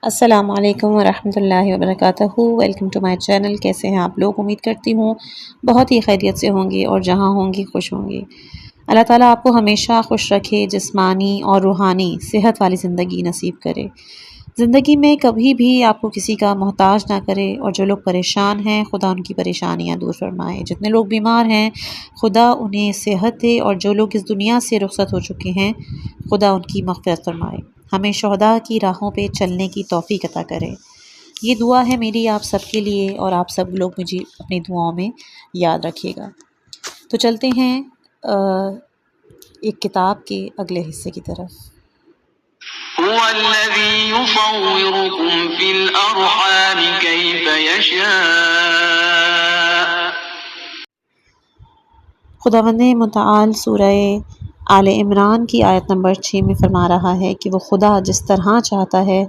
السلام علیکم ورحمۃ اللہ وبرکاتہ۔ Welcome to my channel. کیسے ہیں آپ لوگ؟ امید کرتی ہوں بہت ہی خیریت سے ہوں گے اور جہاں ہوں گی خوش ہوں گے۔ اللہ تعالیٰ آپ کو ہمیشہ خوش رکھے، جسمانی اور روحانی صحت والی زندگی نصیب کرے۔ زندگی میں کبھی بھی آپ کو کسی کا محتاج نہ کرے، اور جو لوگ پریشان ہیں خدا ان کی پریشانیاں دور فرمائے۔ جتنے لوگ بیمار ہیں خدا انہیں صحت دے، اور جو لوگ اس دنیا سے رخصت ہو چکے ہیں خدا ان کی مغفرت فرمائے۔ ہمیں شہداء کی راہوں پہ چلنے کی توفیق عطا کرے۔ یہ دعا ہے میری آپ سب کے لیے، اور آپ سب لوگ مجھے اپنی دعاؤں میں یاد رکھیے گا۔ تو چلتے ہیں ایک کتاب کے اگلے حصے کی طرف۔ هو الذي يصوركم في الأرحام كيف يشاء۔ خداوند متعال سورہ آل عمران کی آیت نمبر 6 میں فرما رہا ہے کہ وہ خدا جس طرح چاہتا ہے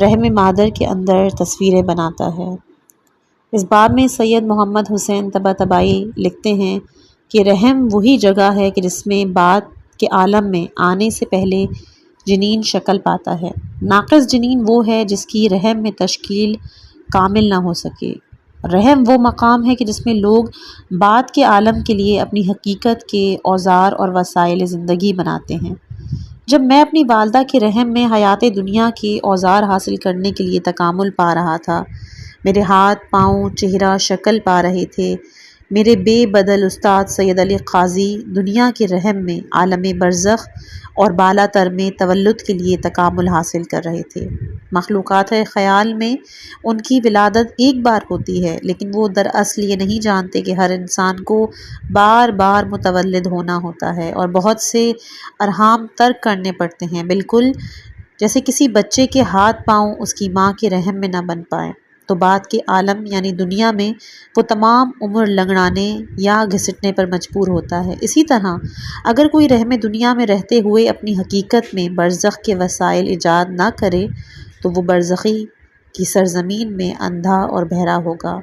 رحم مادر کے اندر تصویریں بناتا ہے۔ اس باب میں سید محمد حسین طباطبائی لکھتے ہیں کہ رحم وہی جگہ ہے کہ جس میں بعد کے عالم میں آنے سے پہلے جنین شکل پاتا ہے۔ ناقص جنین وہ ہے جس کی رحم میں تشکیل کامل نہ ہو سکے۔ رحم وہ مقام ہے کہ جس میں لوگ بعد کے عالم کے لیے اپنی حقیقت کے اوزار اور وسائل زندگی بناتے ہیں۔ جب میں اپنی والدہ کے رحم میں حیات دنیا کے اوزار حاصل کرنے کے لیے تکامل پا رہا تھا، میرے ہاتھ، پاؤں، چہرہ شکل پا رہے تھے، میرے بے بدل استاد سید علی قاضی دنیا کے رحم میں عالم برزخ اور بالا تر میں تولد کے لیے تکامل حاصل کر رہے تھے۔ مخلوقات خیال میں ان کی ولادت ایک بار ہوتی ہے، لیکن وہ دراصل یہ نہیں جانتے کہ ہر انسان کو بار بار متولد ہونا ہوتا ہے اور بہت سے ارحام ترک کرنے پڑتے ہیں، بالکل جیسے کسی بچے کے ہاتھ پاؤں اس کی ماں کے رحم میں نہ بن پائیں تو بعد کے عالم یعنی دنیا میں وہ تمام عمر لنگڑانے یا گھسٹنے پر مجبور ہوتا ہے۔ اسی طرح اگر کوئی رحم دنیا میں رہتے ہوئے اپنی حقیقت میں برزخ کے وسائل ایجاد نہ کرے تو وہ برزخی کی سرزمین میں اندھا اور بہرا ہوگا۔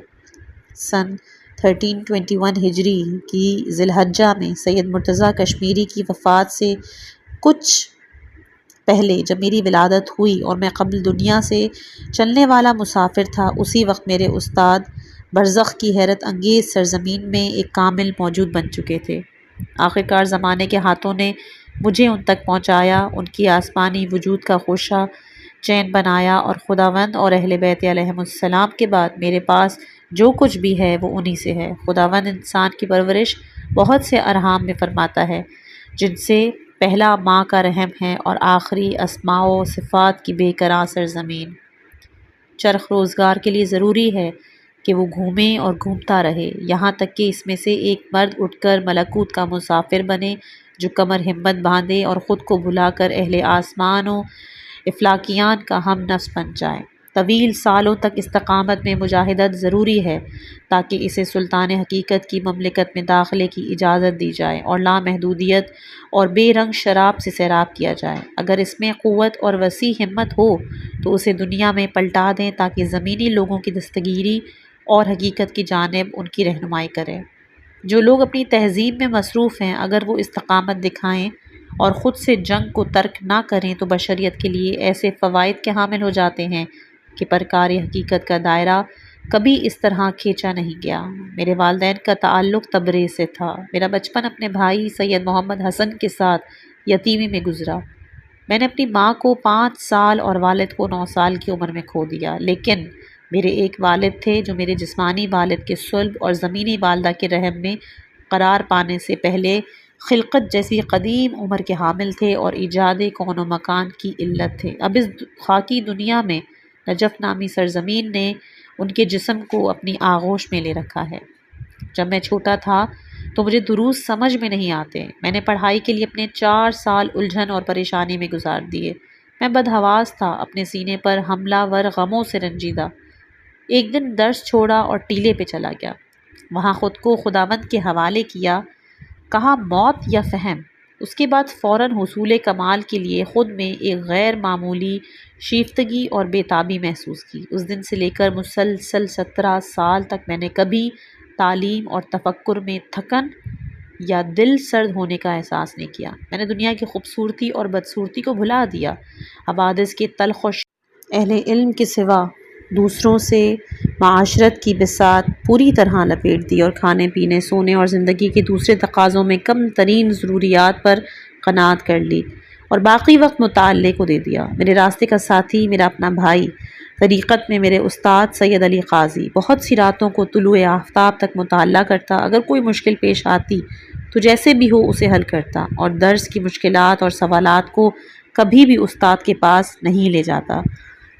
سن 1321 ہجری کی ذی الحجہ میں سید مرتضیٰ کشمیری کی وفات سے کچھ پہلے جب میری ولادت ہوئی اور میں قبل دنیا سے چلنے والا مسافر تھا، اسی وقت میرے استاد برزخ کی حیرت انگیز سرزمین میں ایک کامل موجود بن چکے تھے۔ آخرکار زمانے کے ہاتھوں نے مجھے ان تک پہنچایا، ان کی آسمانی وجود کا خوشہ چین بنایا، اور خداوند اور اہل بیت علیہم السلام کے بعد میرے پاس جو کچھ بھی ہے وہ انہی سے ہے۔ خداوند انسان کی پرورش بہت سے ارحام میں فرماتا ہے، جن سے پہلا ماں کا رحم ہے اور آخری اسماء و صفات کی بے کراں سرزمین۔ چرخ روزگار کے لیے ضروری ہے کہ وہ گھومے اور گھومتا رہے، یہاں تک کہ اس میں سے ایک مرد اٹھ کر ملکوت کا مسافر بنے، جو کمر ہمت باندھے اور خود کو بھلا کر اہل آسمان و افلاکیان کا ہم نفس بن جائے۔ طویل سالوں تک استقامت میں مجاہدت ضروری ہے تاکہ اسے سلطان حقیقت کی مملکت میں داخلے کی اجازت دی جائے اور لامحدودیت اور بے رنگ شراب سے سیراب کیا جائے۔ اگر اس میں قوت اور وسیع ہمت ہو تو اسے دنیا میں پلٹا دیں تاکہ زمینی لوگوں کی دستگیری اور حقیقت کی جانب ان کی رہنمائی کرے۔ جو لوگ اپنی تہذیب میں مصروف ہیں اگر وہ استقامت دکھائیں اور خود سے جنگ کو ترک نہ کریں تو بشریت کے لیے ایسے فوائد کے حامل ہو جاتے ہیں کہ پرکار حقیقت کا دائرہ کبھی اس طرح کھینچا نہیں گیا۔ میرے والدین کا تعلق تبریز سے تھا۔ میرا بچپن اپنے بھائی سید محمد حسن کے ساتھ یتیمی میں گزرا۔ میں نے اپنی ماں کو 5 سال اور والد کو 9 سال کی عمر میں کھو دیا، لیکن میرے ایک والد تھے جو میرے جسمانی والد کے صلب اور زمینی والدہ کے رحم میں قرار پانے سے پہلے خلقت جیسی قدیم عمر کے حامل تھے اور ایجاد کون و مکان کی علت تھے۔ اب اس خاکی دنیا میں نجف نامی سرزمین نے ان کے جسم کو اپنی آغوش میں لے رکھا ہے۔ جب میں چھوٹا تھا تو مجھے دروس سمجھ میں نہیں آتے۔ میں نے پڑھائی کے لیے اپنے 4 سال الجھن اور پریشانی میں گزار دیے۔ میں بدحواس تھا، اپنے سینے پر حملہ ور غموں سے رنجیدہ۔ ایک دن درس چھوڑا اور ٹیلے پہ چلا گیا۔ وہاں خود کو خداوند کے حوالے کیا، کہا موت یا فہم۔ اس کے بعد فوراً حصول کمال کے لیے خود میں ایک غیر معمولی شیفتگی اور بےتابی محسوس کی۔ اس دن سے لے کر مسلسل 17 سال تک میں نے کبھی تعلیم اور تفکر میں تھکن یا دل سرد ہونے کا احساس نہیں کیا۔ میں نے دنیا کی خوبصورتی اور بدصورتی کو بھلا دیا، حوادث کے تلخ و اہل علم کے سوا دوسروں سے معاشرت کی بساط پوری طرح لپیٹ دی اور کھانے پینے، سونے اور زندگی کے دوسرے تقاضوں میں کم ترین ضروریات پر قناعت کر لی اور باقی وقت مطالعے کو دے دیا۔ میرے راستے کا ساتھی، میرا اپنا بھائی، طریقت میں میرے استاد سید علی قاضی بہت سی راتوں کو طلوع آفتاب تک مطالعہ کرتا، اگر کوئی مشکل پیش آتی تو جیسے بھی ہو اسے حل کرتا اور درس کی مشکلات اور سوالات کو کبھی بھی استاد کے پاس نہیں لے جاتا۔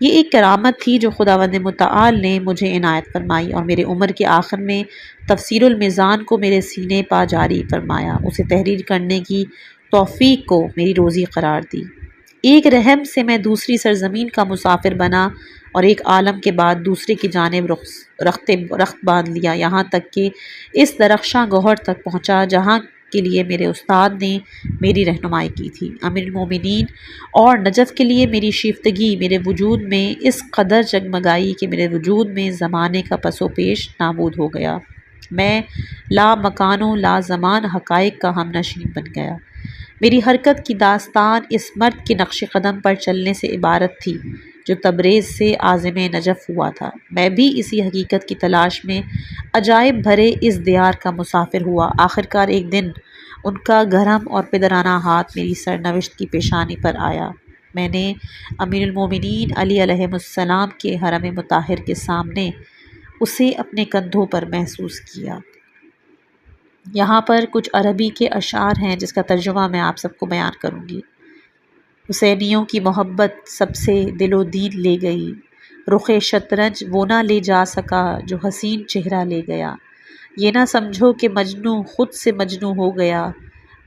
یہ ایک کرامت تھی جو خداوند متعال نے مجھے عنایت فرمائی اور میرے عمر کے آخر میں تفسیر المیزان کو میرے سینے پا جاری فرمایا، اسے تحریر کرنے کی توفیق کو میری روزی قرار دی۔ ایک رحم سے میں دوسری سرزمین کا مسافر بنا اور ایک عالم کے بعد دوسرے کی جانب رخت باندھ لیا، یہاں تک کہ اس درخشاں گوہر تک پہنچا جہاں کے لیے میرے استاد نے میری رہنمائی کی تھی۔ امیر المومنین اور نجف کے لیے میری شیفتگی میرے وجود میں اس قدر جگمگائی کہ میرے وجود میں زمانے کا پس و پیش نابود ہو گیا۔ میں لا مکان و لا زمان حقائق کا ہم نشین بن گیا۔ میری حرکت کی داستان اس مرد کے نقش قدم پر چلنے سے عبارت تھی جو تبریز سے عازم نجف ہوا تھا۔ میں بھی اسی حقیقت کی تلاش میں عجائب بھرے اس دیار کا مسافر ہوا۔ آخرکار ایک دن ان کا گرم اور پدرانہ ہاتھ میری سرنوشت کی پیشانی پر آیا۔ میں نے امیر المومنین علی علیہ السلام کے حرم مطہر کے سامنے اسے اپنے کندھوں پر محسوس کیا۔ یہاں پر کچھ عربی کے اشعار ہیں جس کا ترجمہ میں آپ سب کو بیان کروں گی۔ حسینیوں کی محبت سب سے دل و دین لے گئی، رخ شطرنج وہ نہ لے جا سکا جو حسین چہرہ لے گیا۔ یہ نہ سمجھو کہ مجنوں خود سے مجنوں ہو گیا،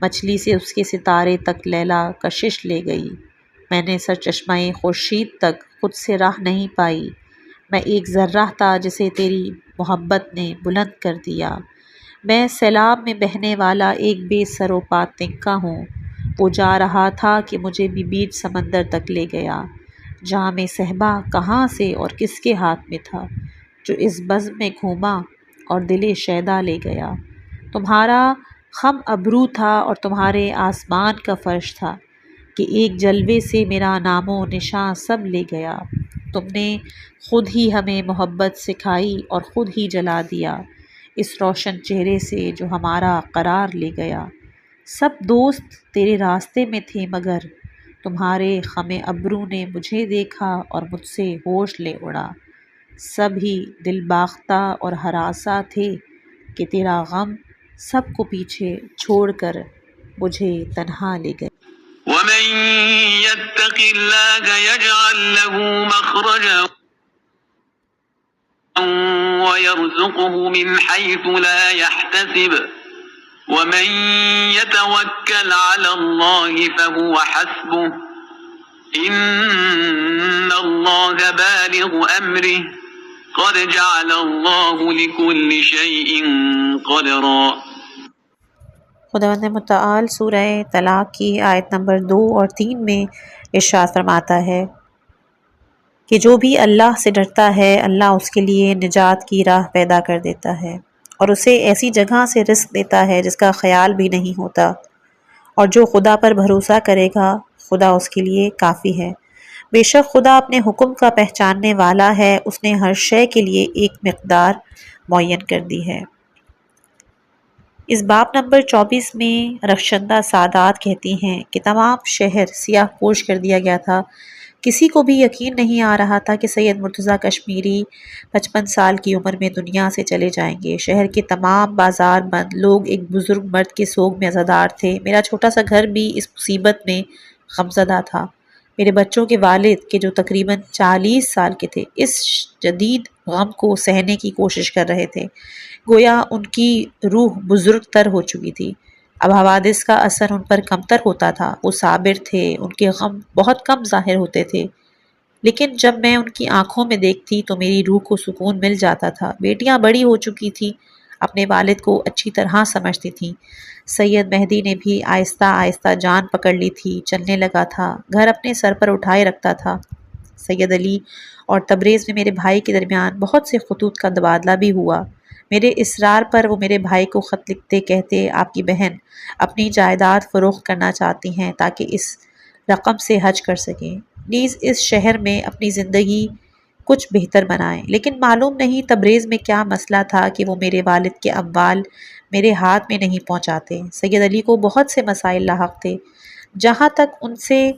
مچھلی سے اس کے ستارے تک لیلا کشش لے گئی۔ میں نے سرچشمہ خورشید تک خود سے راہ نہیں پائی، میں ایک ذرہ تھا جسے تیری محبت نے بلند کر دیا۔ میں سیلاب میں بہنے والا ایک بے سر و پا تنکا ہوں، وہ جا رہا تھا کہ مجھے بھی بیچ سمندر تک لے گیا۔ جام صہبا کہاں سے اور کس کے ہاتھ میں تھا جو اس بزم میں گھوما اور دل شیدا لے گیا۔ تمہارا خم ابرو تھا اور تمہارے آسمان کا فرش تھا کہ ایک جلوے سے میرا نام و نشاں سب لے گیا۔ تم نے خود ہی ہمیں محبت سکھائی اور خود ہی جلا دیا اس روشن چہرے سے جو ہمارا قرار لے گیا۔ سب دوست تیرے راستے میں تھے مگر تمہارے خم ابرو نے مجھے دیکھا اور مجھ سے ہوش لے اڑا۔ سب ہی دل باختہ اور ہراساں تھے کہ تیرا غم سب کو پیچھے چھوڑ کر مجھے تنہا لے گئے۔ وَمَن يَتَّقِ اللَّهَ يَجْعَل لَّهُ مَخْرَجًا وَيَرْزُقْهُ مِنْ حَيْثُ لَا يَحْتَسِبُ وَمَن يَتَوَكَّلْ عَلَى اللَّهِ فَهُوَ حَسْبُهُ إِنَّ اللَّهَ بَالِغُ أَمْرِهِ قَدْ جَعَلَ اللَّهُ لِكُلِّ شَيْءٍ قَدْرًا۔ خداوند متعال سورہ طلاق کی آیت نمبر 2 اور 3 میں ارشاد فرماتا ہے کہ جو بھی اللہ سے ڈرتا ہے اللہ اس کے لیے نجات کی راہ پیدا کر دیتا ہے اور اسے ایسی جگہ سے رزق دیتا ہے جس کا خیال بھی نہیں ہوتا، اور جو خدا پر بھروسہ کرے گا خدا اس کے لیے کافی ہے۔ بے شک خدا اپنے حکم کا پہچاننے والا ہے، اس نے ہر شے کے لیے ایک مقدار معین کر دی ہے۔ اس باب نمبر 24 میں رخشندہ سادات کہتی ہیں کہ تمام شہر سیاہ پوش کر دیا گیا تھا، کسی کو بھی یقین نہیں آ رہا تھا کہ سید مرتضیٰ کشمیری 55 سال کی عمر میں دنیا سے چلے جائیں گے۔ شہر کے تمام بازار بند، لوگ ایک بزرگ مرد کے سوگ میں عزادار تھے۔ میرا چھوٹا سا گھر بھی اس مصیبت میں غمزدہ تھا۔ میرے بچوں کے والد کہ جو تقریباً 40 سال کے تھے اس جدید غم کو سہنے کی کوشش کر رہے تھے، گویا ان کی روح بزرگ تر ہو چکی تھی۔ اب حوادث کا اثر ان پر کمتر ہوتا تھا، وہ صابر تھے، ان کے غم بہت کم ظاہر ہوتے تھے، لیکن جب میں ان کی آنکھوں میں دیکھتی تو میری روح کو سکون مل جاتا تھا۔ بیٹیاں بڑی ہو چکی تھیں، اپنے والد کو اچھی طرح سمجھتی تھیں۔ سید مہدی نے بھی آہستہ آہستہ جان پکڑ لی تھی، چلنے لگا تھا، گھر اپنے سر پر اٹھائے رکھتا تھا۔ سید علی اور تبریز میں میرے بھائی کے درمیان بہت سے خطوط کا تبادلہ بھی ہوا۔ میرے اصرار پر وہ میرے بھائی کو خط لکھتے کہتے آپ کی بہن اپنی جائیداد فروخت کرنا چاہتی ہیں تاکہ اس رقم سے حج کر سکیں۔ نیز اس شہر میں اپنی زندگی کچھ بہتر بنائیں، لیکن معلوم نہیں تبریز میں کیا مسئلہ تھا کہ وہ میرے والد کے اموال میرے ہاتھ میں نہیں پہنچاتے۔ سید علی کو بہت سے مسائل لاحق تھے، جہاں تک ان سے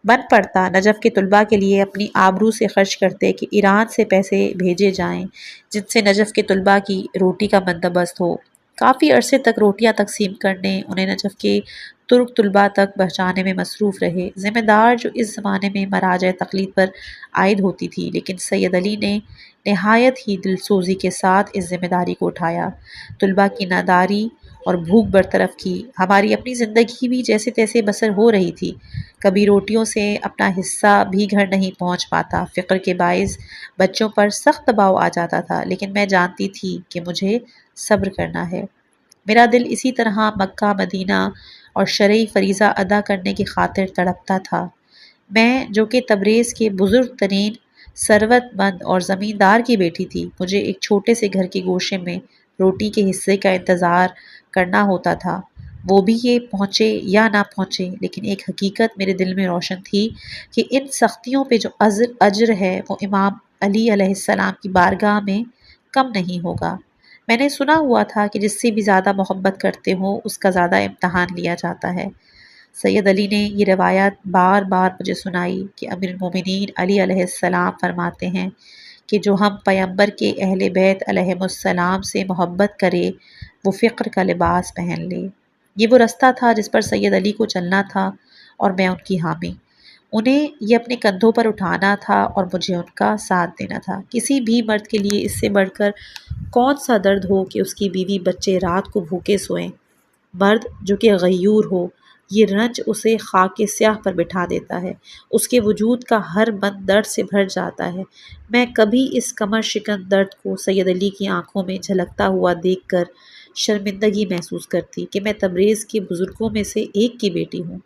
بن پڑتا نجف کے طلباء کے لیے اپنی آبرو سے خرچ کرتے کہ ایران سے پیسے بھیجے جائیں جن سے نجف کے طلباء کی روٹی کا بندوبست ہو۔ کافی عرصے تک روٹیاں تقسیم کرنے، انہیں نجف کے ترک طلباء تک پہنچانے میں مصروف رہے، ذمہ دار جو اس زمانے میں مراجع تقلید پر عائد ہوتی تھی، لیکن سید علی نے نہایت ہی دلسوزی کے ساتھ اس ذمہ داری کو اٹھایا، طلباء کی ناداری اور بھوک برطرف کی، ہماری اپنی زندگی بھی جیسے تیسے بسر ہو رہی تھی، کبھی روٹیوں سے اپنا حصہ بھی گھر نہیں پہنچ پاتا، فقر کے باعث بچوں پر سخت دباؤ آ جاتا تھا، لیکن میں جانتی تھی کہ مجھے صبر کرنا ہے۔ میرا دل اسی طرح مکہ، مدینہ اور شرعی فریضہ ادا کرنے کی خاطر تڑپتا تھا۔ میں جو کہ تبریز کے بزرگ ترین ثروت مند اور زمیندار کی بیٹی تھی، مجھے ایک چھوٹے سے گھر کے گوشے میں روٹی کے حصے کا انتظار کرنا ہوتا تھا، وہ بھی یہ پہنچے یا نہ پہنچے، لیکن ایک حقیقت میرے دل میں روشن تھی کہ ان سختیوں پہ جو اجر ہے وہ امام علی علیہ السلام کی بارگاہ میں کم نہیں ہوگا۔ میں نے سنا ہوا تھا کہ جس سے بھی زیادہ محبت کرتے ہو اس کا زیادہ امتحان لیا جاتا ہے۔ سید علی نے یہ روایت بار بار مجھے سنائی کہ امیر المومنین علی علیہ السلام فرماتے ہیں کہ جو ہم پیغمبر کے اہل بیت علیہم السلام سے محبت کرے وہ فقر کا لباس پہن لے۔ یہ وہ رستہ تھا جس پر سید علی کو چلنا تھا اور میں ان کی حامی، انہیں یہ اپنے کندھوں پر اٹھانا تھا اور مجھے ان کا ساتھ دینا تھا۔ کسی بھی مرد کے لیے اس سے بڑھ کر کون سا درد ہو کہ اس کی بیوی بچے رات کو بھوکے سوئیں۔ مرد جو کہ غیور ہو، یہ رنج اسے خاک سیاہ پر بٹھا دیتا ہے، اس کے وجود کا ہر بند درد سے بھر جاتا ہے۔ میں کبھی اس کمر شکن درد کو سید علی کی آنکھوں میں جھلکتا ہوا دیکھ کر شرمندگی محسوس کرتی کہ میں تبریز کے بزرگوں میں سے ایک کی بیٹی ہوں۔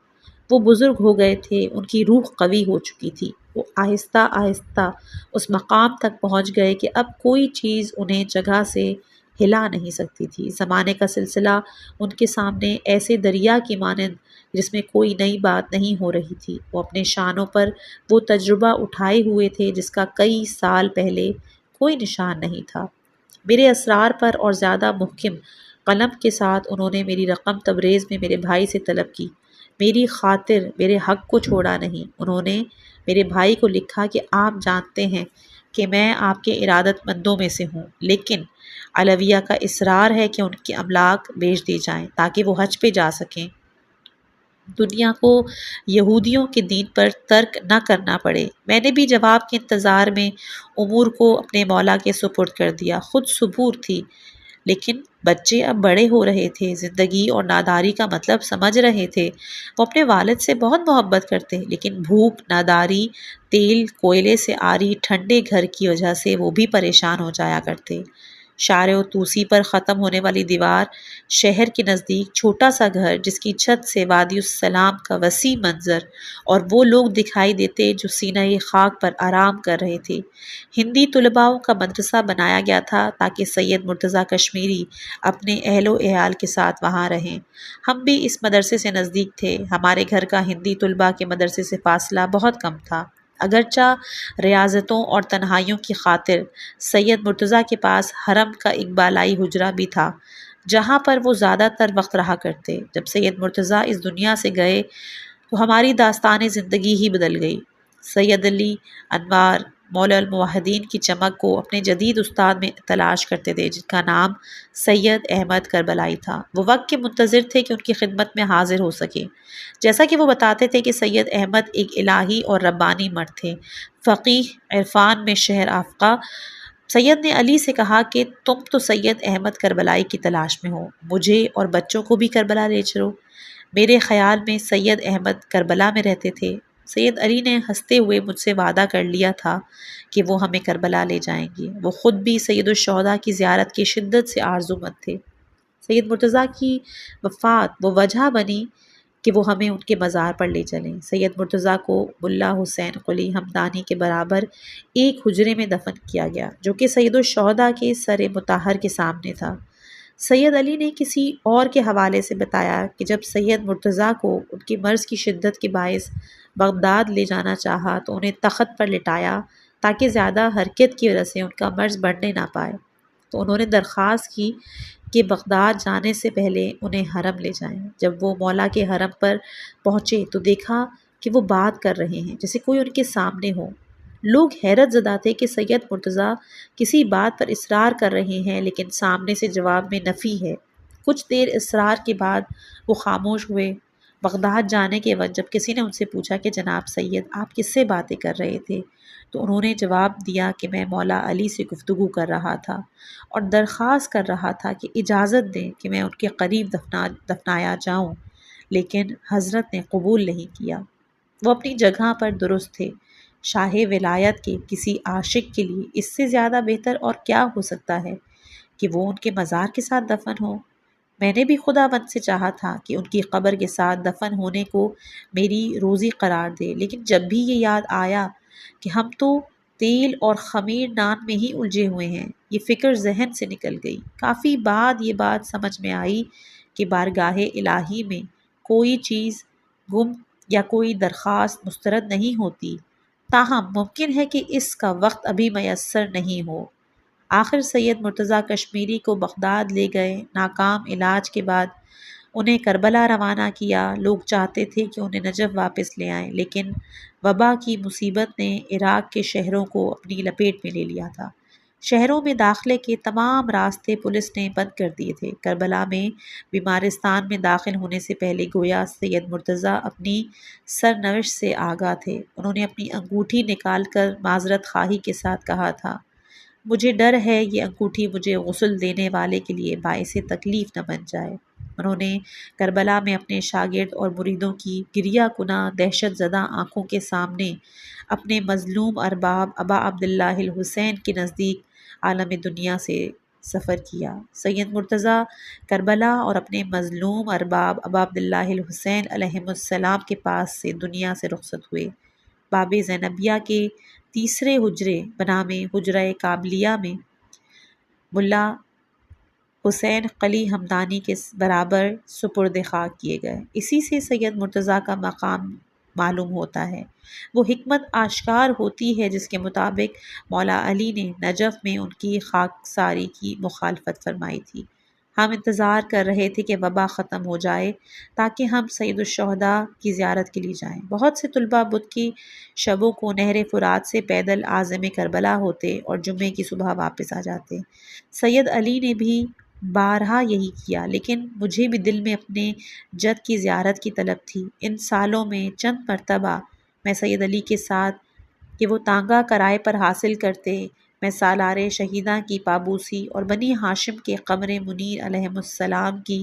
وہ بزرگ ہو گئے تھے، ان کی روح قوی ہو چکی تھی، وہ آہستہ آہستہ اس مقام تک پہنچ گئے کہ اب کوئی چیز انہیں جگہ سے ہلا نہیں سکتی تھی۔ زمانے کا سلسلہ ان کے سامنے ایسے دریا کی مانند جس میں کوئی نئی بات نہیں ہو رہی تھی، وہ اپنے شانوں پر وہ تجربہ اٹھائے ہوئے تھے جس کا کئی سال پہلے کوئی نشان نہیں تھا۔ میرے اسرار پر اور زیادہ محکم قلم کے ساتھ انہوں نے میری رقم تبریز میں میرے بھائی سے طلب کی، میری خاطر میرے حق کو چھوڑا نہیں۔ انہوں نے میرے بھائی کو لکھا کہ آپ جانتے ہیں کہ میں آپ کے ارادت مندوں میں سے ہوں، لیکن علویہ کا اصرار ہے کہ ان کے املاک بیچ دی جائیں تاکہ وہ حج پہ جا سکیں، دنیا کو یہودیوں کے دین پر ترک نہ کرنا پڑے۔ میں نے بھی جواب کے انتظار میں امور کو اپنے مولا کے سپرد کر دیا، خود صبور تھی، لیکن بچے اب بڑے ہو رہے تھے، زندگی اور ناداری کا مطلب سمجھ رہے تھے۔ وہ اپنے والد سے بہت محبت کرتے، لیکن بھوک، ناداری، تیل کوئلے سے آری ٹھنڈے گھر کی وجہ سے وہ بھی پریشان ہو جایا کرتے۔ شارع و توسی پر ختم ہونے والی دیوار، شہر کے نزدیک چھوٹا سا گھر جس کی چھت سے وادی السلام کا وسیع منظر، اور وہ لوگ دکھائی دیتے جو سینہ خاک پر آرام کر رہے تھے۔ ہندی طلباؤں کا مدرسہ بنایا گیا تھا تاکہ سید مرتضیٰ کشمیری اپنے اہل و عیال کے ساتھ وہاں رہیں۔ ہم بھی اس مدرسے سے نزدیک تھے، ہمارے گھر کا ہندی طلباء کے مدرسے سے فاصلہ بہت کم تھا، اگرچہ ریاضتوں اور تنہائیوں کی خاطر سید مرتضیٰ کے پاس حرم کا ایک بالائی حجرہ بھی تھا جہاں پر وہ زیادہ تر وقت رہا کرتے۔ جب سید مرتضیٰ اس دنیا سے گئے تو ہماری داستان زندگی ہی بدل گئی۔ سید علی انوار مولا الموحدین کی چمک کو اپنے جدید استاد میں تلاش کرتے تھے جن کا نام سید احمد کربلائی تھا۔ وہ وقت کے منتظر تھے کہ ان کی خدمت میں حاضر ہو سکے، جیسا کہ وہ بتاتے تھے کہ سید احمد ایک الہی اور ربانی مرد تھے، فقیہ، عرفان میں شہر آفاقہ۔ سید نے علی سے کہا کہ تم تو سید احمد کربلائی کی تلاش میں ہو، مجھے اور بچوں کو بھی کربلا لے چلو۔ میرے خیال میں سید احمد کربلا میں رہتے تھے۔ سید علی نے ہنستے ہوئے مجھ سے وعدہ کر لیا تھا کہ وہ ہمیں کربلا لے جائیں گے۔ وہ خود بھی سید الشہداء کی زیارت کی شدت سے آرزومند تھے۔ سید مرتضیٰ کی وفات وہ وجہ بنی کہ وہ ہمیں ان کے مزار پر لے چلیں۔ سید مرتضیٰ کو ملا حسین قلی ہمدانی کے برابر ایک حجرے میں دفن کیا گیا جو کہ سید الشہداء کے سر مطہر کے سامنے تھا۔ سید علی نے کسی اور کے حوالے سے بتایا کہ جب سید مرتضیٰ کو ان کی مرض کی شدت کے باعث بغداد لے جانا چاہا تو انہیں تخت پر لٹایا تاکہ زیادہ حرکت کی وجہ سے ان کا مرض بڑھنے نہ پائے۔ تو انہوں نے درخواست کی کہ بغداد جانے سے پہلے انہیں حرم لے جائیں۔ جب وہ مولا کے حرم پر پہنچے تو دیکھا کہ وہ بات کر رہے ہیں جیسے کوئی ان کے سامنے ہو۔ لوگ حیرت زدہ تھے کہ سید مرتضیٰ کسی بات پر اصرار کر رہے ہیں لیکن سامنے سے جواب میں نفی ہے۔ کچھ دیر اصرار کے بعد وہ خاموش ہوئے۔ بغداد جانے کے وقت جب کسی نے ان سے پوچھا کہ جناب سید آپ کس سے باتیں کر رہے تھے تو انہوں نے جواب دیا کہ میں مولا علی سے گفتگو کر رہا تھا اور درخواست کر رہا تھا کہ اجازت دیں کہ میں ان کے قریب دفنایا جاؤں، لیکن حضرت نے قبول نہیں کیا۔ وہ اپنی جگہ پر درست تھے۔ شاہ ولایت کے کسی عاشق کے لیے اس سے زیادہ بہتر اور کیا ہو سکتا ہے کہ وہ ان کے مزار کے ساتھ دفن ہو۔ میں نے بھی خدا بند سے چاہا تھا کہ ان کی قبر کے ساتھ دفن ہونے کو میری روزی قرار دے، لیکن جب بھی یہ یاد آیا کہ ہم تو تیل اور خمیر نان میں ہی الجھے ہوئے ہیں، یہ فکر ذہن سے نکل گئی۔ کافی بعد یہ بات سمجھ میں آئی کہ بارگاہ الہی میں کوئی چیز گم یا کوئی درخواست مسترد نہیں ہوتی، تاہم ممکن ہے کہ اس کا وقت ابھی میسر نہیں ہو۔ آخر سید مرتضیٰ کشمیری کو بغداد لے گئے۔ ناکام علاج کے بعد انہیں کربلا روانہ کیا۔ لوگ چاہتے تھے کہ انہیں نجف واپس لے آئیں، لیکن وبا کی مصیبت نے عراق کے شہروں کو اپنی لپیٹ میں لے لیا تھا۔ شہروں میں داخلے کے تمام راستے پولیس نے بند کر دیے تھے۔ کربلا میں بیمارستان میں داخل ہونے سے پہلے گویا سید مرتضیٰ اپنی سرنوشت سے آگاہ تھے۔ انہوں نے اپنی انگوٹھی نکال کر معذرت خواہی کے ساتھ کہا تھا، مجھے ڈر ہے یہ انگوٹھی مجھے غسل دینے والے کے لیے باعث تکلیف نہ بن جائے۔ انہوں نے کربلا میں اپنے شاگرد اور مریدوں کی گریہ کناں دہشت زدہ آنکھوں کے سامنے اپنے مظلوم ارباب ابا عبداللہ الحسین کے نزدیک عالم دنیا سے سفر کیا۔ سید مرتضیٰ کربلا اور اپنے مظلوم ارباب ابا عبداللہ الحسین علیہم السلام کے پاس سے دنیا سے رخصت ہوئے۔ باب زینبیہ کے تیسرے حجرے بنام حجرہ کابلیہ میں ملا حسین قلی ہمدانی کے برابر سپرد خاک کیے گئے۔ اسی سے سید مرتضیٰ کا مقام معلوم ہوتا ہے۔ وہ حکمت آشکار ہوتی ہے جس کے مطابق مولا علی نے نجف میں ان کی خاکساری کی مخالفت فرمائی تھی۔ ہم انتظار کر رہے تھے کہ وبا ختم ہو جائے تاکہ ہم سید الشہداء کی زیارت کے لیے جائیں۔ بہت سے طلباء بدھ کی شبوں کو نہر فرات سے پیدل عازم کربلا ہوتے اور جمعے کی صبح واپس آ جاتے۔ سید علی نے بھی بارہا یہی کیا، لیکن مجھے بھی دل میں اپنے جد کی زیارت کی طلب تھی۔ ان سالوں میں چند مرتبہ میں سید علی کے ساتھ کہ وہ تانگہ کرائے پر حاصل کرتے، میں سالار شہیداں کی پابوسی اور بنی ہاشم کے قمر منیر علیہم السلام کی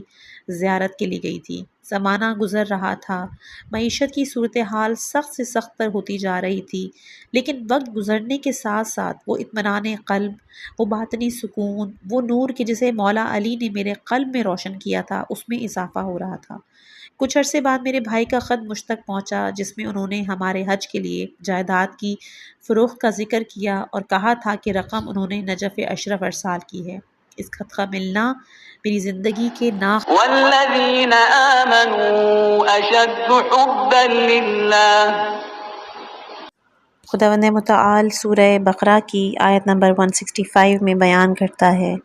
زیارت کے لیے گئی تھی۔ زمانہ گزر رہا تھا، معیشت کی صورتحال سخت سے سخت تر ہوتی جا رہی تھی، لیکن وقت گزرنے کے ساتھ ساتھ وہ اطمینان قلب، وہ باطنی سکون، وہ نور کہ جسے مولا علی نے میرے قلب میں روشن کیا تھا، اس میں اضافہ ہو رہا تھا۔ کچھ عرصے بعد میرے بھائی کا خط مجھ تک پہنچا جس میں انہوں نے ہمارے حج کے لیے جائیداد کی فروخت کا ذکر کیا اور کہا تھا کہ رقم انہوں نے نجف اشرف ارسال کی ہے۔ اس خط کا ملنا میری زندگی کے والذین آمنوا اشد حبا للہ۔ خداوند متعال سورہ بقرہ کی آیت نمبر 165 میں بیان کرتا ہے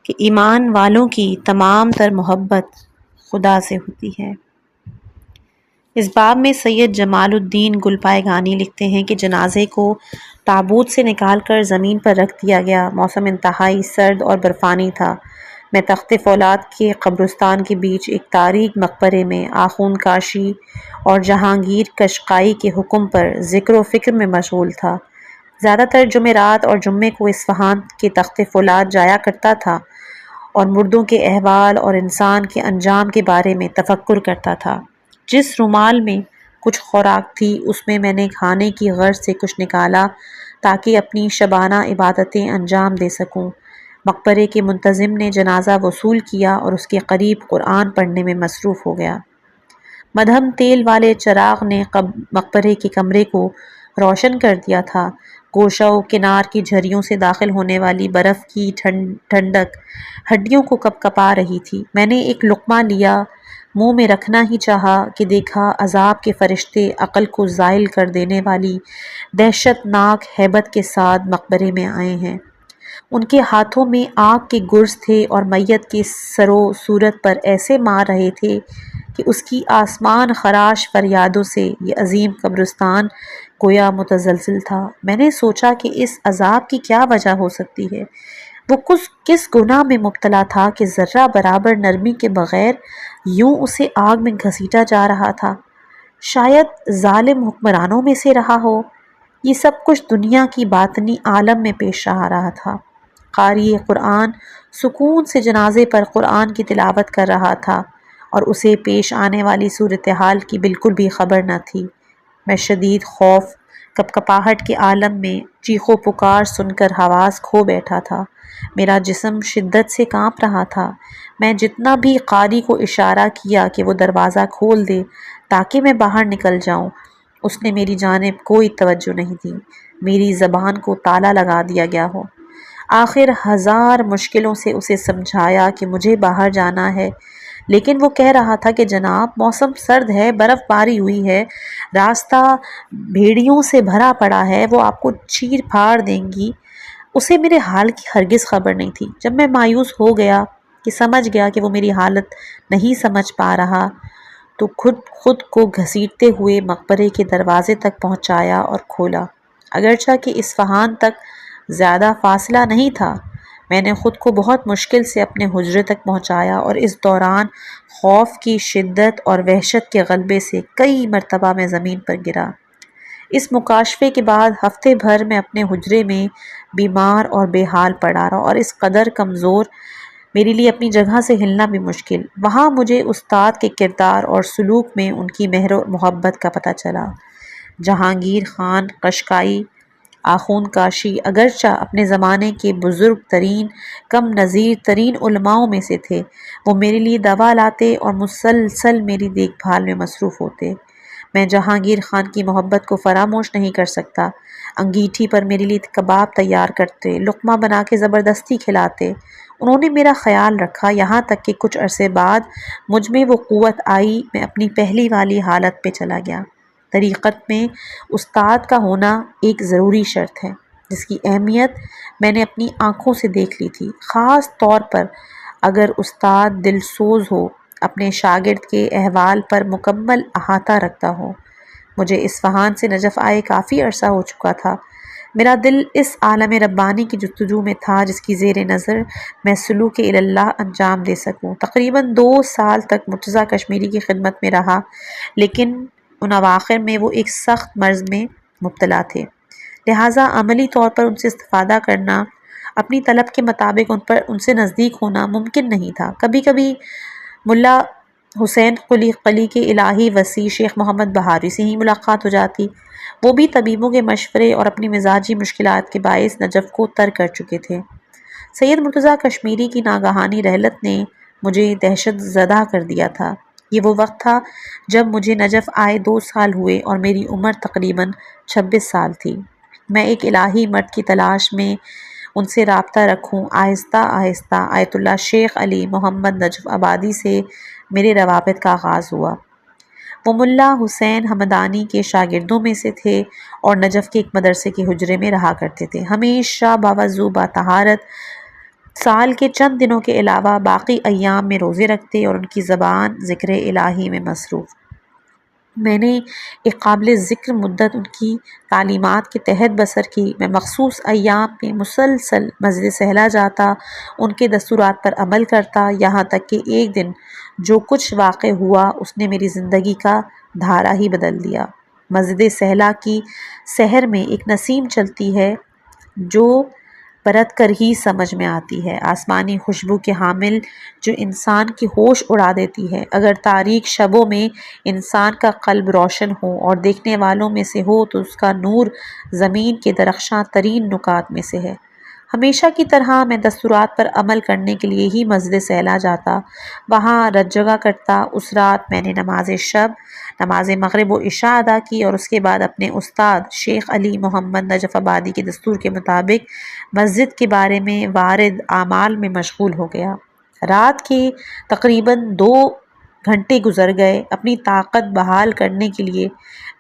کہ ایمان والوں کی تمام تر محبت خدا سے ہوتی ہے۔ اس باب میں سید جمال الدین گل پائگانی لکھتے ہیں کہ جنازے کو تابوت سے نکال کر زمین پر رکھ دیا گیا۔ موسم انتہائی سرد اور برفانی تھا۔ میں تخت فولاد کے قبرستان کے بیچ ایک تاریک مقبرے میں آخوند کاشی اور جہانگیر قشقائی کے حکم پر ذکر و فکر میں مشغول تھا۔ زیادہ تر جمعرات اور جمعے کو اصفہان کے تخت فولاد جایا کرتا تھا اور مردوں کے احوال اور انسان کے انجام کے بارے میں تفکر کرتا تھا۔ جس رومال میں کچھ خوراک تھی اس میں نے کھانے کی غرض سے کچھ نکالا تاکہ اپنی شبانہ عبادتیں انجام دے سکوں۔ مقبرے کے منتظم نے جنازہ وصول کیا اور اس کے قریب قرآن پڑھنے میں مصروف ہو گیا۔ مدھم تیل والے چراغ نے مقبرے کے کمرے کو روشن کر دیا تھا۔ گوشہ و کنار کی جھریوں سے داخل ہونے والی برف کی ٹھنڈک ہڈیوں کو کپ کپا رہی تھی۔ میں نے ایک لقمہ لیا، منہ میں رکھنا ہی چاہا کہ دیکھا عذاب کے فرشتے عقل کو زائل کر دینے والی دہشت ناک ہیبت کے ساتھ مقبرے میں آئے ہیں۔ ان کے ہاتھوں میں آگ کے گرز تھے اور میت کے سر و صورت پر ایسے مار رہے تھے کہ اس کی آسمان خراش فریادوں سے یہ عظیم قبرستان گویا متزلزل تھا۔ میں نے سوچا کہ اس عذاب کی کیا وجہ ہو سکتی ہے؟ وہ کس گناہ میں مبتلا تھا کہ ذرہ برابر نرمی کے بغیر یوں اسے آگ میں گھسیٹا جا رہا تھا؟ شاید ظالم حکمرانوں میں سے رہا ہو۔ یہ سب کچھ دنیا کی باطنی عالم میں پیش آ رہا تھا۔ قاری قرآن سکون سے جنازے پر قرآن کی تلاوت کر رہا تھا اور اسے پیش آنے والی صورتحال کی بالکل بھی خبر نہ تھی۔ میں شدید خوف کپ کپاہٹ کے عالم میں چیخ و پکار سن کر حواس کھو بیٹھا تھا۔ میرا جسم شدت سے کانپ رہا تھا۔ میں جتنا بھی قاری کو اشارہ کیا کہ وہ دروازہ کھول دے تاکہ میں باہر نکل جاؤں، اس نے میری جانب کوئی توجہ نہیں دی۔ میری زبان کو تالا لگا دیا گیا ہو۔ آخر ہزار مشکلوں سے اسے سمجھایا کہ مجھے باہر جانا ہے، لیکن وہ کہہ رہا تھا کہ جناب موسم سرد ہے، برف باری ہوئی ہے، راستہ بھیڑیوں سے بھرا پڑا ہے، وہ آپ کو چیر پھاڑ دیں گی۔ اسے میرے حال کی ہرگز خبر نہیں تھی۔ جب میں مایوس ہو گیا کہ سمجھ گیا کہ وہ میری حالت نہیں سمجھ پا رہا تو خود کو گھسیٹتے ہوئے مقبرے کے دروازے تک پہنچایا اور کھولا۔ اگرچہ کہ اصفہان تک زیادہ فاصلہ نہیں تھا، میں نے خود کو بہت مشکل سے اپنے حجرے تک پہنچایا اور اس دوران خوف کی شدت اور وحشت کے غلبے سے کئی مرتبہ میں زمین پر گرا۔ اس مکاشفے کے بعد ہفتے بھر میں اپنے حجرے میں بیمار اور بے حال پڑا رہا اور اس قدر کمزور میرے لیے اپنی جگہ سے ہلنا بھی مشکل۔ وہاں مجھے استاد کے کردار اور سلوک میں ان کی مہر و محبت کا پتہ چلا۔ جہانگیر خان قشقائی آخوند کاشی اگرچہ اپنے زمانے کے بزرگ ترین کم نظیر ترین علماؤں میں سے تھے، وہ میرے لیے دوا لاتے اور مسلسل میری دیکھ بھال میں مصروف ہوتے۔ میں جہانگیر خان کی محبت کو فراموش نہیں کر سکتا۔ انگیٹھی پر میرے لیے کباب تیار کرتے، لقمہ بنا کے زبردستی کھلاتے۔ انہوں نے میرا خیال رکھا، یہاں تک کہ کچھ عرصے بعد مجھ میں وہ قوت آئی، میں اپنی پہلی والی حالت پہ چلا گیا۔ طریقت میں استاد کا ہونا ایک ضروری شرط ہے، جس کی اہمیت میں نے اپنی آنکھوں سے دیکھ لی تھی، خاص طور پر اگر استاد دلسوز ہو، اپنے شاگرد کے احوال پر مکمل احاطہ رکھتا ہو۔ مجھے اصفہان سے نجف آئے کافی عرصہ ہو چکا تھا۔ میرا دل اس عالم ربانی کی جستجو میں تھا جس کی زیر نظر میں سلوک اللہ انجام دے سکوں۔ تقریباً 2 سال تک مرتضیٰ کشمیری کی خدمت میں رہا، لیکن ان اواخر میں وہ ایک سخت مرض میں مبتلا تھے، لہٰذا عملی طور پر ان سے استفادہ کرنا، اپنی طلب کے مطابق ان سے نزدیک ہونا ممکن نہیں تھا۔ کبھی کبھی ملا حسین قلی کے الہی وسیع شیخ محمد بہاری سے ہی ملاقات ہو جاتی، وہ بھی طبیبوں کے مشورے اور اپنی مزاجی مشکلات کے باعث نجف کو ترک کر چکے تھے۔ سید مرتضیٰ کشمیری کی ناگہانی رحلت نے مجھے دہشت زدہ کر دیا تھا۔ یہ وہ وقت تھا جب مجھے نجف آئے 2 سال ہوئے اور میری عمر تقریباً 26 سال تھی۔ میں ایک الہی مرد کی تلاش میں ان سے رابطہ رکھوں، آہستہ آہستہ آیت اللہ شیخ علی محمد نجف آبادی سے میرے روابط کا آغاز ہوا۔ وہ ملا حسین ہمدانی کے شاگردوں میں سے تھے اور نجف کے ایک مدرسے کے حجرے میں رہا کرتے تھے۔ ہمیشہ باوضو باطہارت، سال کے چند دنوں کے علاوہ باقی ایام میں روزے رکھتے اور ان کی زبان ذکر الہی میں مصروف۔ میں نے ایک قابل ذکر مدت ان کی تعلیمات کے تحت بسر کی۔ میں مخصوص ایام میں مسلسل مسجد سہلا جاتا، ان کے دستورات پر عمل کرتا، یہاں تک کہ ایک دن جو کچھ واقع ہوا اس نے میری زندگی کا دھارا ہی بدل دیا۔ مسجد سہلا کی سحر میں ایک نسیم چلتی ہے جو پرت کر ہی سمجھ میں آتی ہے، آسمانی خوشبو کے حامل جو انسان کی ہوش اڑا دیتی ہے۔ اگر تاریک شبوں میں انسان کا قلب روشن ہو اور دیکھنے والوں میں سے ہو تو اس کا نور زمین کے درخشاں ترین نکات میں سے ہے۔ ہمیشہ کی طرح میں دستورات پر عمل کرنے کے لیے ہی مسجد سیلا جاتا، وہاں رت جگہ کرتا۔ اس رات میں نے نماز شب، نماز مغرب و عشاء ادا کی اور اس کے بعد اپنے استاد شیخ علی محمد نجف آبادی کے دستور کے مطابق مسجد کے بارے میں وارد اعمال میں مشغول ہو گیا۔ رات کے تقریباً 2 گھنٹے گزر گئے۔ اپنی طاقت بحال کرنے کے لیے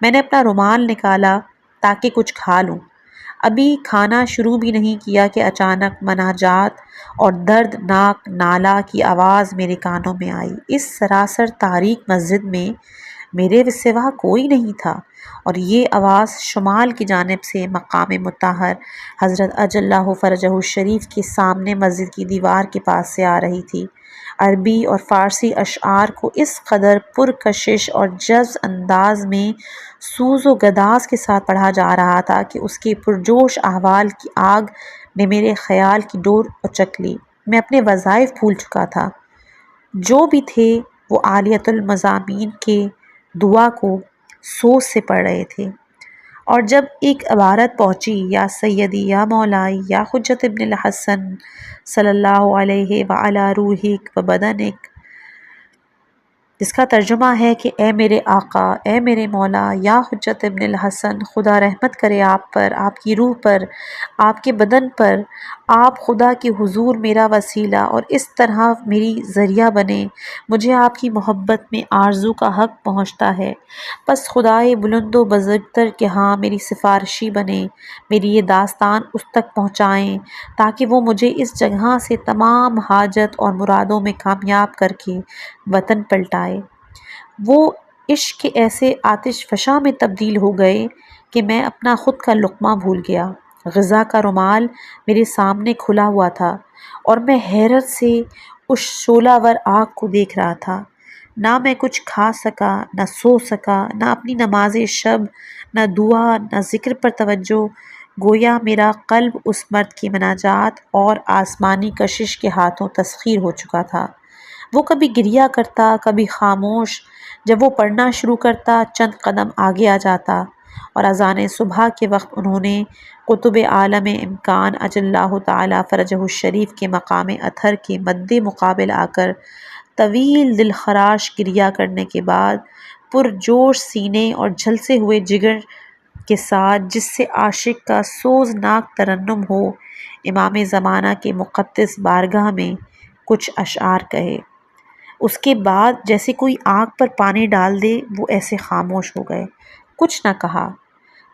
میں نے اپنا رومال نکالا تاکہ کچھ کھا لوں۔ ابھی کھانا شروع بھی نہیں کیا کہ اچانک مناجات اور دردناک نالہ کی آواز میرے کانوں میں آئی۔ اس سراسر تاریک مسجد میں میرے سوا کوئی نہیں تھا اور یہ آواز شمال کی جانب سے مقام مطہر حضرت اجلہ فرجہ الشریف کے سامنے مسجد کی دیوار کے پاس سے آ رہی تھی۔ عربی اور فارسی اشعار کو اس قدر پرکشش اور جذب انداز میں سوز و گداز کے ساتھ پڑھا جا رہا تھا کہ اس کے پرجوش احوال کی آگ نے میرے خیال کی ڈور اچک لی۔ میں اپنے وظائف بھول چکا تھا۔ جو بھی تھے وہ عالیۃ المضامین کے دعا کو سوز سے پڑھ رہے تھے، اور جب ایک عبارت پہنچی، یا سیدی یا مولائی یا حجت ابن الحسن صلی اللہ علیہ وعلی روحک و بدنک، جس کا ترجمہ ہے کہ اے میرے آقا، اے میرے مولا، یا حجت ابن الحسن، خدا رحمت کرے آپ پر، آپ کی روح پر، آپ کے بدن پر، آپ خدا کے حضور میرا وسیلہ اور اس طرح میری ذریعہ بنے، مجھے آپ کی محبت میں آرزو کا حق پہنچتا ہے، پس خدائے بلند و بزرگتر کے ہاں میری سفارشی بنے، میری یہ داستان اس تک پہنچائیں تاکہ وہ مجھے اس جگہ سے تمام حاجت اور مرادوں میں کامیاب کر کے وطن پلٹائے۔ وہ عشق کے ایسے آتش فشاں میں تبدیل ہو گئے کہ میں اپنا خود کا لقمہ بھول گیا۔ غذا کا رومال میرے سامنے کھلا ہوا تھا اور میں حیرت سے اس شعلہ ور آگ کو دیکھ رہا تھا۔ نہ میں کچھ کھا سکا، نہ سو سکا، نہ اپنی نماز شب، نہ دعا، نہ ذکر پر توجہ۔ گویا میرا قلب اس مرد کی مناجات اور آسمانی کشش کے ہاتھوں تسخیر ہو چکا تھا۔ وہ کبھی گریہ کرتا، کبھی خاموش۔ جب وہ پڑھنا شروع کرتا چند قدم آگے آ جاتا اور اذان صبح کے وقت انہوں نے قطب عالم امکان اجلہ تعالی فرجہ الشریف کے مقام اطہر کے مد مقابل آ کر طویل دل خراش گریہ کرنے کے بعد پرجوش سینے اور جھلسے ہوئے جگر کے ساتھ، جس سے عاشق کا سوزناک ترنم ہو، امام زمانہ کے مقدس بارگاہ میں کچھ اشعار کہے۔ اس کے بعد جیسے کوئی آنکھ پر پانی ڈال دے، وہ ایسے خاموش ہو گئے، کچھ نہ کہا۔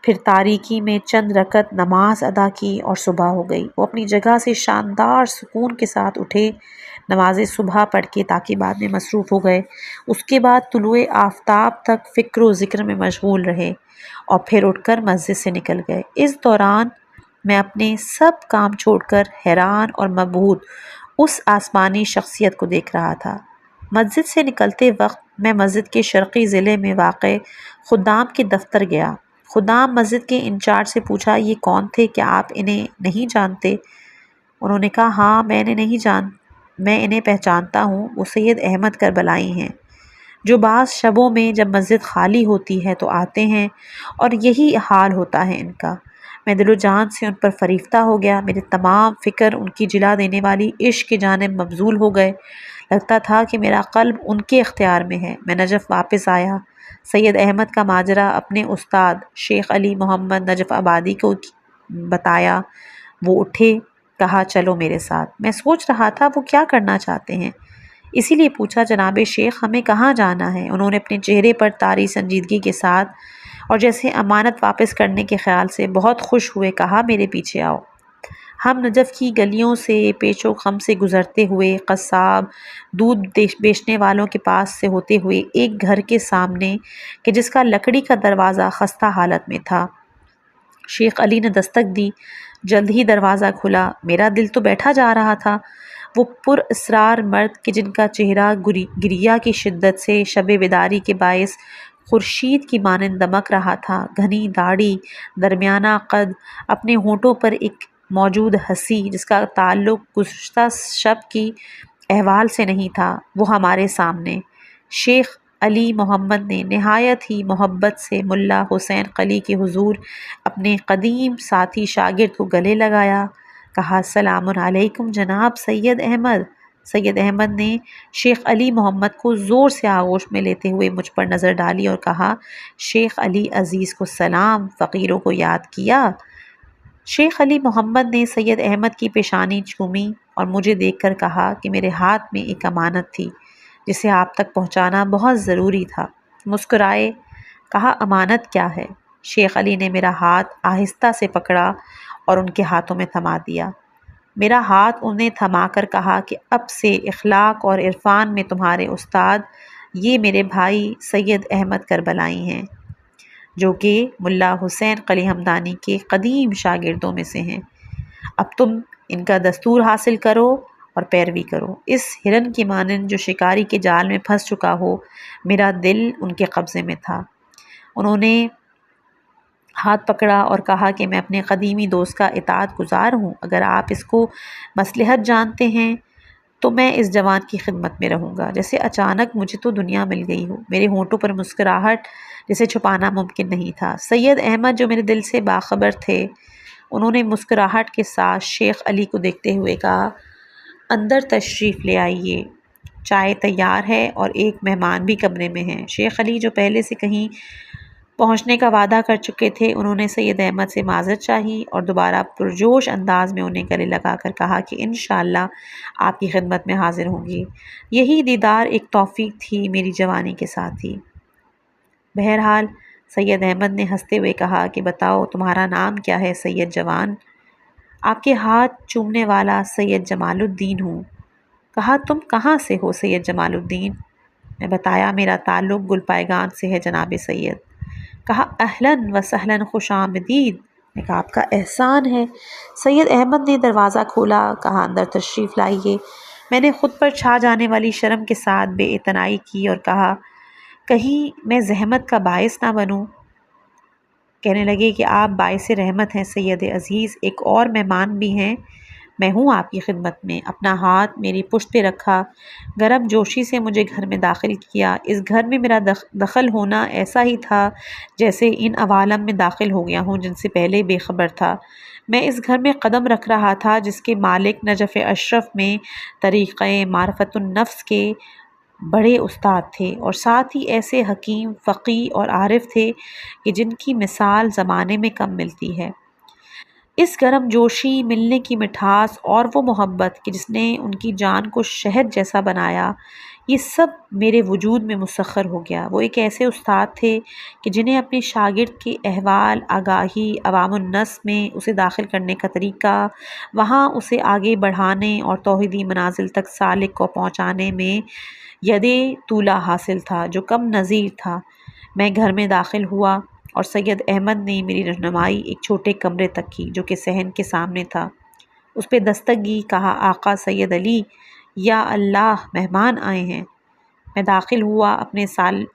پھر تاریکی میں چند رکعت نماز ادا کی اور صبح ہو گئی۔ وہ اپنی جگہ سے شاندار سکون کے ساتھ اٹھے، نماز صبح پڑھ کے تاکہ بعد میں مصروف ہو گئے۔ اس کے بعد طلوع آفتاب تک فکر و ذکر میں مشغول رہے اور پھر اٹھ کر مسجد سے نکل گئے۔ اس دوران میں اپنے سب کام چھوڑ کر حیران اور مبہوت اس آسمانی شخصیت کو دیکھ رہا تھا۔ مسجد سے نکلتے وقت میں مسجد کے شرقی ضلع میں واقع خدام کے دفتر گیا۔ خدام مسجد کے انچارج سے پوچھا، یہ کون تھے؟ کیا آپ انہیں نہیں جانتے؟ انہوں نے کہا، ہاں میں انہیں پہچانتا ہوں، وہ سید احمد کربلائی ہیں، جو بعض شبوں میں جب مسجد خالی ہوتی ہے تو آتے ہیں، اور یہی حال ہوتا ہے ان کا۔ میں دل و جان سے ان پر فریفتہ ہو گیا۔ میرے تمام فکر ان کی جلا دینے والی عشق کی جانب مبذول ہو گئے۔ لگتا تھا کہ میرا قلب ان کے اختیار میں ہے۔ میں نجف واپس آیا۔ سید احمد کا ماجرا اپنے استاد شیخ علی محمد نجف آبادی کو بتایا۔ وہ اٹھے، کہا چلو میرے ساتھ۔ میں سوچ رہا تھا وہ کیا کرنا چاہتے ہیں، اسی لیے پوچھا، جناب شیخ ہمیں کہاں جانا ہے؟ انہوں نے اپنے چہرے پر طاری سنجیدگی کے ساتھ اور جیسے امانت واپس کرنے کے خیال سے بہت خوش ہوئے کہا، میرے پیچھے آؤ۔ ہم نجف کی گلیوں سے پیچ و خم سے گزرتے ہوئے، قصاب دودھ بیچنے والوں کے پاس سے ہوتے ہوئے ایک گھر کے سامنے کہ جس کا لکڑی کا دروازہ خستہ حالت میں تھا، شیخ علی نے دستک دی۔ جلد ہی دروازہ کھلا۔ میرا دل تو بیٹھا جا رہا تھا۔ وہ پر اسرار مرد کہ جن کا چہرہ گریہ کی شدت سے شب بیداری کے باعث خورشید کی مانند دمک رہا تھا، گھنی داڑھی، درمیانہ قد، اپنے ہونٹوں پر ایک موجود ہنسی جس کا تعلق گزشتہ شب کی احوال سے نہیں تھا، وہ ہمارے سامنے۔ شیخ علی محمد نے نہایت ہی محبت سے ملا حسین قلی کے حضور اپنے قدیم ساتھی شاگرد کو گلے لگایا، کہا سلام علیکم جناب سید احمد۔ سید احمد نے شیخ علی محمد کو زور سے آغوش میں لیتے ہوئے مجھ پر نظر ڈالی اور کہا شیخ علی عزیز کو سلام، فقیروں کو یاد کیا؟ شیخ علی محمد نے سید احمد کی پیشانی چومی اور مجھے دیکھ کر کہا کہ میرے ہاتھ میں ایک امانت تھی جسے آپ تک پہنچانا بہت ضروری تھا۔ مسکرائے، کہا امانت کیا ہے؟ شیخ علی نے میرا ہاتھ آہستہ سے پکڑا اور ان کے ہاتھوں میں تھما دیا۔ میرا ہاتھ انہیں تھما کر کہا کہ اب سے اخلاق اور عرفان میں تمہارے استاد یہ میرے بھائی سید احمد کربلائی ہیں، جو کہ ملا حسین قلی ہمدانی کے قدیم شاگردوں میں سے ہیں۔ اب تم ان کا دستور حاصل کرو اور پیروی کرو۔ اس ہرن کی مانند جو شکاری کے جال میں پھنس چکا ہو، میرا دل ان کے قبضے میں تھا۔ انہوں نے ہاتھ پکڑا اور کہا کہ میں اپنے قدیمی دوست کا اطاعت گزار ہوں، اگر آپ اس کو مصلحت جانتے ہیں تو میں اس جوان کی خدمت میں رہوں گا۔ جیسے اچانک مجھے تو دنیا مل گئی ہو۔ میرے ہونٹوں پر مسکراہٹ جسے چھپانا ممکن نہیں تھا۔ سید احمد جو میرے دل سے باخبر تھے، انہوں نے مسکراہٹ کے ساتھ شیخ علی کو دیکھتے ہوئے کہا اندر تشریف لے آئیے، چائے تیار ہے اور ایک مہمان بھی کمرے میں ہیں۔ شیخ علی جو پہلے سے کہیں پہنچنے کا وعدہ کر چکے تھے، انہوں نے سید احمد سے معذرت چاہی اور دوبارہ پرجوش انداز میں انہیں گلے لگا کر کہا کہ انشاءاللہ آپ کی خدمت میں حاضر ہوں گی۔ یہی دیدار ایک توفیق تھی میری جوانی کے ساتھی۔ بہرحال سید احمد نے ہنستے ہوئے کہا کہ بتاؤ تمہارا نام کیا ہے سید جوان؟ آپ کے ہاتھ چومنے والا سید جمال الدین ہوں۔ کہا تم کہاں سے ہو سید جمال الدین؟ میں بتایا میرا تعلق گلپائگان سے ہے جناب سید۔ کہا اہلاً و سہلاً، خوش آمدید۔ میں کہا آپ کا احسان ہے۔ سید احمد نے دروازہ کھولا، کہا اندر تشریف لائیے۔ میں نے خود پر چھا جانے والی شرم کے ساتھ بے اعتنائی کی اور کہا کہیں میں زحمت کا باعث نہ بنوں۔ کہنے لگے کہ آپ باعث رحمت ہیں سید عزیز، ایک اور مہمان بھی ہیں، میں ہوں آپ کی خدمت میں۔ اپنا ہاتھ میری پشت پہ رکھا، گرم جوشی سے مجھے گھر میں داخل کیا۔ اس گھر میں میرا دخل ہونا ایسا ہی تھا جیسے ان عوالم میں داخل ہو گیا ہوں جن سے پہلے بے خبر تھا۔ میں اس گھر میں قدم رکھ رہا تھا جس کے مالک نجف اشرف میں طریقۂ معرفت النفس کے بڑے استاد تھے اور ساتھ ہی ایسے حکیم، فقیہ اور عارف تھے کہ جن کی مثال زمانے میں کم ملتی ہے۔ اس گرم جوشی، ملنے کی مٹھاس اور وہ محبت کہ جس نے ان کی جان کو شہد جیسا بنایا، یہ سب میرے وجود میں مسخر ہو گیا۔ وہ ایک ایسے استاد تھے کہ جنہیں اپنے شاگرد کے احوال آگاہی عوام الناس میں اسے داخل کرنے کا طریقہ، وہاں اسے آگے بڑھانے اور توحیدی منازل تک سالک کو پہنچانے میں یدِ طولہ حاصل تھا جو کم نظیر تھا۔ میں گھر میں داخل ہوا اور سید احمد نے میری رہنمائی ایک چھوٹے کمرے تک کی جو کہ صحن کے سامنے تھا۔ اس پہ دستک دی، کہا آقا سید علی، یا اللہ مہمان آئے ہیں۔ میں داخل ہوا، اپنے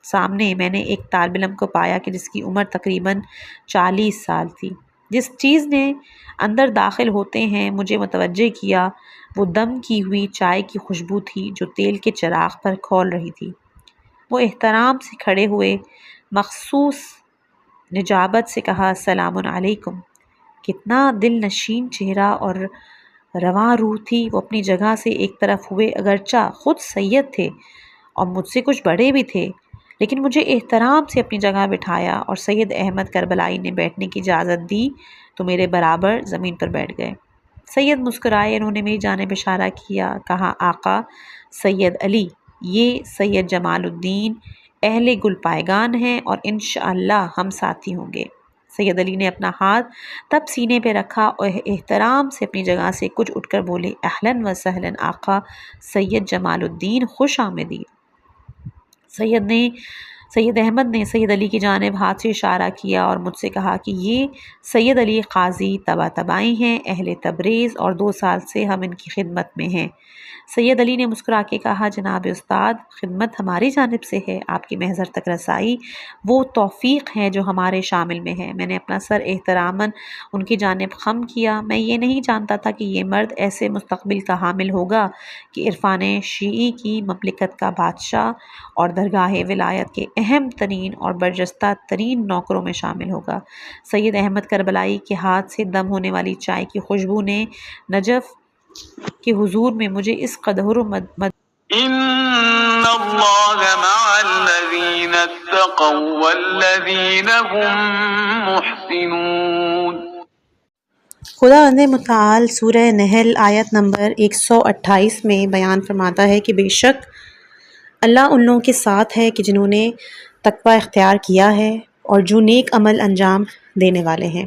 سامنے میں نے ایک طالب علم کو پایا کہ جس کی عمر تقریباً 40 سال تھی۔ جس چیز نے اندر داخل ہوتے ہیں مجھے متوجہ کیا وہ دم کی ہوئی چائے کی خوشبو تھی جو تیل کے چراغ پر کھول رہی تھی۔ وہ احترام سے کھڑے ہوئے، مخصوص نجابت سے کہا السلام علیکم۔ کتنا دل نشین چہرہ اور رواں روح تھی۔ وہ اپنی جگہ سے ایک طرف ہوئے، اگرچہ خود سید تھے اور مجھ سے کچھ بڑے بھی تھے، لیکن مجھے احترام سے اپنی جگہ بٹھایا اور سید احمد کربلائی نے بیٹھنے کی اجازت دی تو میرے برابر زمین پر بیٹھ گئے۔ سید مسکرائے، انہوں نے میری جانب اشارہ کیا، کہا آقا سید علی، یہ سید جمال الدین اہل گلپائگان ہیں اور انشاءاللہ ہم ساتھی ہوں گے۔ سید علی نے اپنا ہاتھ تب سینے پہ رکھا اور احترام سے اپنی جگہ سے کچھ اٹھ کر بولے اہلاً و سہلاً آقا سید جمال الدین، خوش آمدید۔ سید احمد نے سید علی کی جانب ہاتھ سے اشارہ کیا اور مجھ سے کہا کہ یہ سید علی قاضی طباطبائی ہیں، اہل تبریز، اور 2 سال سے ہم ان کی خدمت میں ہیں۔ سید علی نے مسکرا کے کہا جناب استاد، خدمت ہماری جانب سے ہے، آپ کی محضر تک رسائی وہ توفیق ہے جو ہمارے شامل میں ہے۔ میں نے اپنا سر احتراماً ان کی جانب خم کیا۔ میں یہ نہیں جانتا تھا کہ یہ مرد ایسے مستقبل کا حامل ہوگا کہ عرفان شیعی کی مملکت کا بادشاہ اور درگاہ ولایت کے اہم ترین اور برجستہ ترین نوکروں میں شامل ہوگا۔ سید احمد کربلائی کے ہاتھ سے دم ہونے والی چائے کی خوشبو نے نجف کے حضور میں مجھے اس قدر ان اللہ مع الذین اتقوا والذین هم محسنون۔ خداوند متعال سورہ نحل آیت نمبر 128 میں بیان فرماتا ہے کہ بے شک اللہ ان لوگوں کے ساتھ ہے کہ جنہوں نے تقوی اختیار کیا ہے اور جو نیک عمل انجام دینے والے ہیں۔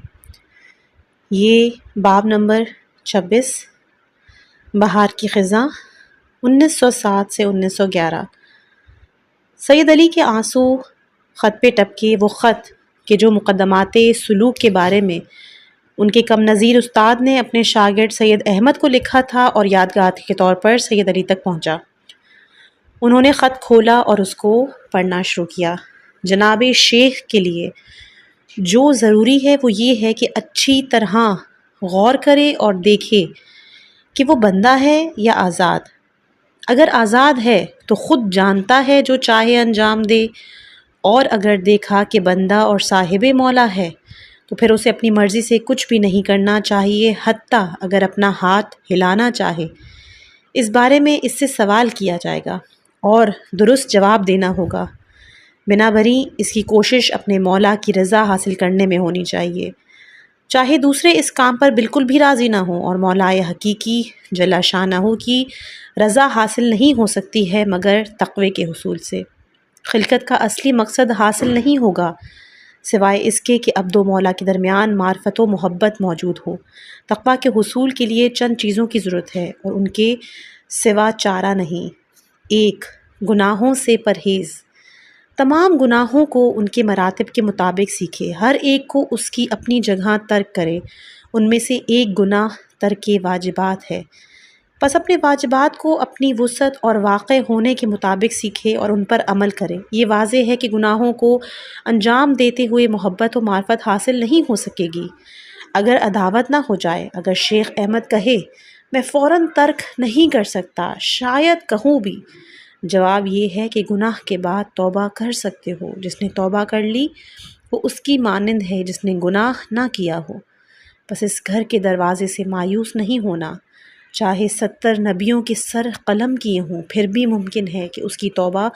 یہ باب نمبر 26 بہار کی خزاں 1907 سے 1911۔ سید علی کے آنسو خط پہ ٹپکے، وہ خط کہ جو مقدمات سلوک کے بارے میں ان کے کم نظیر استاد نے اپنے شاگرد سید احمد کو لکھا تھا اور یادگار کے طور پر سید علی تک پہنچا۔ انہوں نے خط کھولا اور اس کو پڑھنا شروع کیا۔ جناب شیخ کے لیے جو ضروری ہے وہ یہ ہے کہ اچھی طرح غور کرے اور دیکھے کہ وہ بندہ ہے یا آزاد۔ اگر آزاد ہے تو خود جانتا ہے جو چاہے انجام دے، اور اگر دیکھا کہ بندہ اور صاحب مولا ہے تو پھر اسے اپنی مرضی سے کچھ بھی نہیں کرنا چاہیے، حتیٰ اگر اپنا ہاتھ ہلانا چاہے۔ اس بارے میں اس سے سوال کیا جائے گا اور درست جواب دینا ہوگا۔ بنا بری اس کی کوشش اپنے مولا کی رضا حاصل کرنے میں ہونی چاہیے، چاہے دوسرے اس کام پر بالکل بھی راضی نہ ہوں، اور مولا حقیقی جل شانہ کی رضا حاصل نہیں ہو سکتی ہے مگر تقوی کے حصول سے۔ خلقت کا اصلی مقصد حاصل نہیں ہوگا سوائے اس کے کہ عبد و مولا کے درمیان معرفت و محبت موجود ہو۔ تقوی کے حصول کے لیے چند چیزوں کی ضرورت ہے اور ان کے سوا چارہ نہیں۔ 1. گناہوں سے پرہیز۔ تمام گناہوں کو ان کے مراتب کے مطابق سیکھے، ہر ایک کو اس کی اپنی جگہ ترک کرے۔ ان میں سے ایک گناہ ترک واجبات ہے، پس اپنے واجبات کو اپنی وسعت اور واقع ہونے کے مطابق سیکھے اور ان پر عمل کرے۔ یہ واضح ہے کہ گناہوں کو انجام دیتے ہوئے محبت و معرفت حاصل نہیں ہو سکے گی اگر عداوت نہ ہو جائے۔ اگر شیخ احمد کہے میں فوراً ترک نہیں کر سکتا، شاید کہوں بھی، جواب یہ ہے کہ گناہ کے بعد توبہ کر سکتے ہو۔ جس نے توبہ کر لی وہ اس کی مانند ہے جس نے گناہ نہ کیا ہو۔ بس اس گھر کے دروازے سے مایوس نہیں ہونا، چاہے 70 نبیوں کے سر قلم کیے ہوں، پھر بھی ممکن ہے کہ اس کی توبہ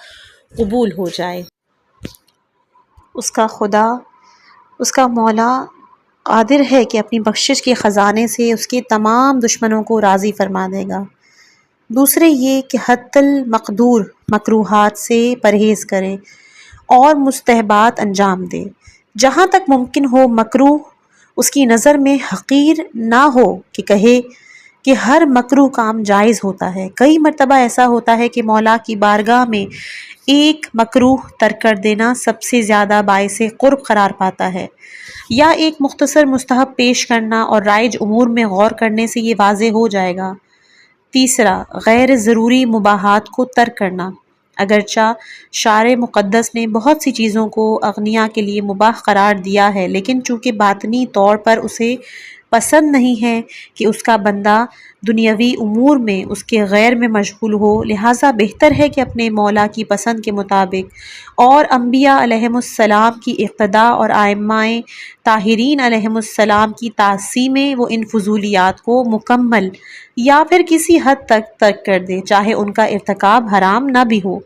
قبول ہو جائے۔ اس کا خدا، اس کا مولا قادر ہے کہ اپنی بخشش کے خزانے سے اس کے تمام دشمنوں کو راضی فرما دے گا۔ دوسرے یہ کہ حتی المقدور مکروہات سے پرہیز کرے اور مستحبات انجام دے۔ جہاں تک ممکن ہو مکروہ اس کی نظر میں حقیر نہ ہو کہ کہے کہ ہر مکروہ کام جائز ہوتا ہے۔ کئی مرتبہ ایسا ہوتا ہے کہ مولا کی بارگاہ میں ایک مکروہ ترک کر دینا سب سے زیادہ باعث قرب قرار پاتا ہے، یا ایک مختصر مستحب پیش کرنا اور رائج امور میں غور کرنے سے یہ واضح ہو جائے گا۔ تیسرا، غیر ضروری مباحات کو ترک کرنا۔ اگرچہ شارع مقدس نے بہت سی چیزوں کو اغنیاء کے لیے مباح قرار دیا ہے، لیکن چونکہ باطنی طور پر اسے پسند نہیں ہے کہ اس کا بندہ دنیاوی امور میں اس کے غیر میں مشغول ہو، لہٰذا بہتر ہے کہ اپنے مولا کی پسند کے مطابق اور انبیاء علیہم السلام کی اقتداء اور ائمہ طاہرین علیہم السلام کی تعصیہ میں وہ ان فضولیات کو مکمل یا پھر کسی حد تک ترک کر دے، چاہے ان کا ارتکاب حرام نہ بھی ہو۔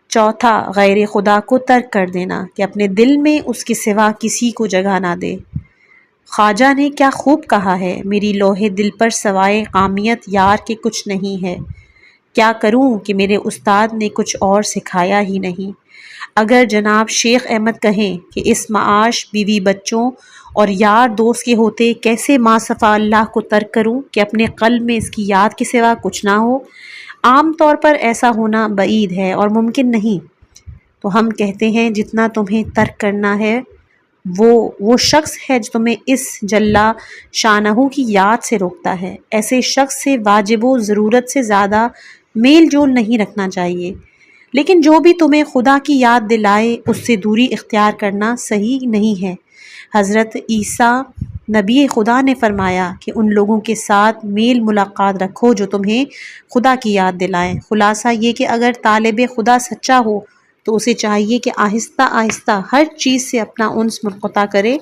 چوتھا، غیر خدا کو ترک کر دینا کہ اپنے دل میں اس کے سوا کسی کو جگہ نہ دے۔ خواجہ نے کیا خوب کہا ہے، میری لوح دل پر سوائے قامیت یار کے کچھ نہیں ہے، کیا کروں کہ میرے استاد نے کچھ اور سکھایا ہی نہیں۔ اگر جناب شیخ احمد کہیں کہ اس معاش، بیوی بچوں اور یار دوست کے ہوتے کیسے ما صفا اللہ کو ترک کروں کہ اپنے قلب میں اس کی یاد کے سوا کچھ نہ ہو، عام طور پر ایسا ہونا بعید ہے اور ممکن نہیں، تو ہم کہتے ہیں جتنا تمہیں ترک کرنا ہے وہ شخص ہے جو تمہیں اس جلا شانہ کی یاد سے روکتا ہے۔ ایسے شخص سے واجب و ضرورت سے زیادہ میل جول نہیں رکھنا چاہیے، لیکن جو بھی تمہیں خدا کی یاد دلائے اس سے دوری اختیار کرنا صحیح نہیں ہے۔ حضرت عیسیٰ نبی خدا نے فرمایا کہ ان لوگوں کے ساتھ میل ملاقات رکھو جو تمہیں خدا کی یاد دلائیں۔ خلاصہ یہ کہ اگر طالب خدا سچا ہو تو اسے چاہیے کہ آہستہ آہستہ ہر چیز سے اپنا انس منقطع کرے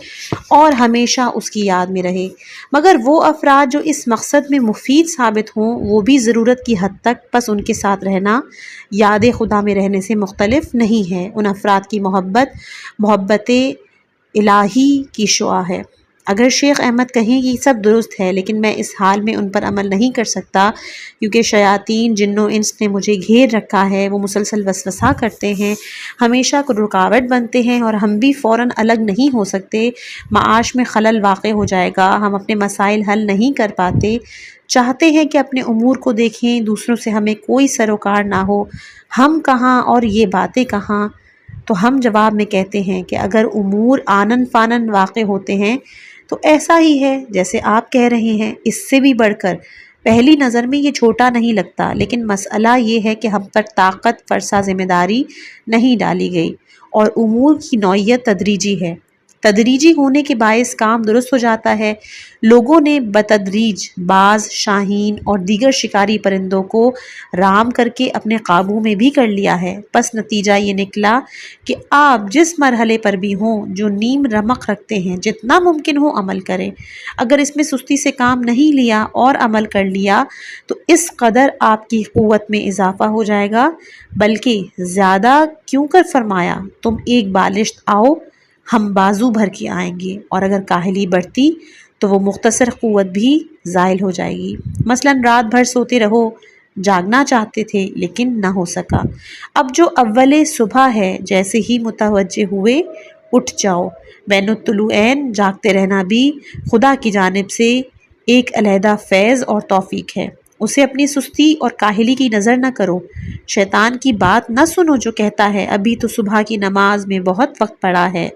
اور ہمیشہ اس کی یاد میں رہے۔ مگر وہ افراد جو اس مقصد میں مفید ثابت ہوں وہ بھی ضرورت کی حد تک بس ان کے ساتھ رہنا یاد خدا میں رہنے سے مختلف نہیں ہے۔ ان افراد کی محبت الہی کی شعاع ہے۔ اگر شیخ احمد کہیں کہ سب درست ہے لیکن میں اس حال میں ان پر عمل نہیں کر سکتا کیونکہ شیاطین جن و انس نے مجھے گھیر رکھا ہے، وہ مسلسل وسوسہ کرتے ہیں، ہمیشہ رکاوٹ بنتے ہیں اور ہم بھی فوراً الگ نہیں ہو سکتے، معاش میں خلل واقع ہو جائے گا، ہم اپنے مسائل حل نہیں کر پاتے، چاہتے ہیں کہ اپنے امور کو دیکھیں، دوسروں سے ہمیں کوئی سروکار نہ ہو، ہم کہاں اور یہ باتیں کہاں؟ تو ہم جواب میں کہتے ہیں کہ اگر امور آنن فانن واقع ہوتے ہیں تو ایسا ہی ہے جیسے آپ کہہ رہے ہیں، اس سے بھی بڑھ کر۔ پہلی نظر میں یہ چھوٹا نہیں لگتا، لیکن مسئلہ یہ ہے کہ ہم پر طاقت فرسا ذمہ داری نہیں ڈالی گئی اور امور کی نوعیت تدریجی ہے۔ تدریجی ہونے کے باعث کام درست ہو جاتا ہے۔ لوگوں نے بتدریج باز، شاہین اور دیگر شکاری پرندوں کو رام کر کے اپنے قابو میں بھی کر لیا ہے۔ پس نتیجہ یہ نکلا کہ آپ جس مرحلے پر بھی ہوں، جو نیم رمق رکھتے ہیں، جتنا ممکن ہو عمل کریں۔ اگر اس میں سستی سے کام نہیں لیا اور عمل کر لیا تو اس قدر آپ کی قوت میں اضافہ ہو جائے گا، بلکہ زیادہ کیوں کر فرمایا، تم ایک بالشت آؤ، ہم بازو بھر کے آئیں گے، اور اگر کاہلی بڑھتی تو وہ مختصر قوت بھی زائل ہو جائے گی۔ مثلاً رات بھر سوتے رہو، جاگنا چاہتے تھے لیکن نہ ہو سکا، اب جو اول صبح ہے جیسے ہی متوجہ ہوئے اٹھ جاؤ۔ بین الطلوعین جاگتے رہنا بھی خدا کی جانب سے ایک علیحدہ فیض اور توفیق ہے، اسے اپنی سستی اور کاہلی کی نظر نہ کرو۔ شیطان کی بات نہ سنو جو کہتا ہے ابھی تو صبح کی نماز میں بہت وقت پڑا ہے،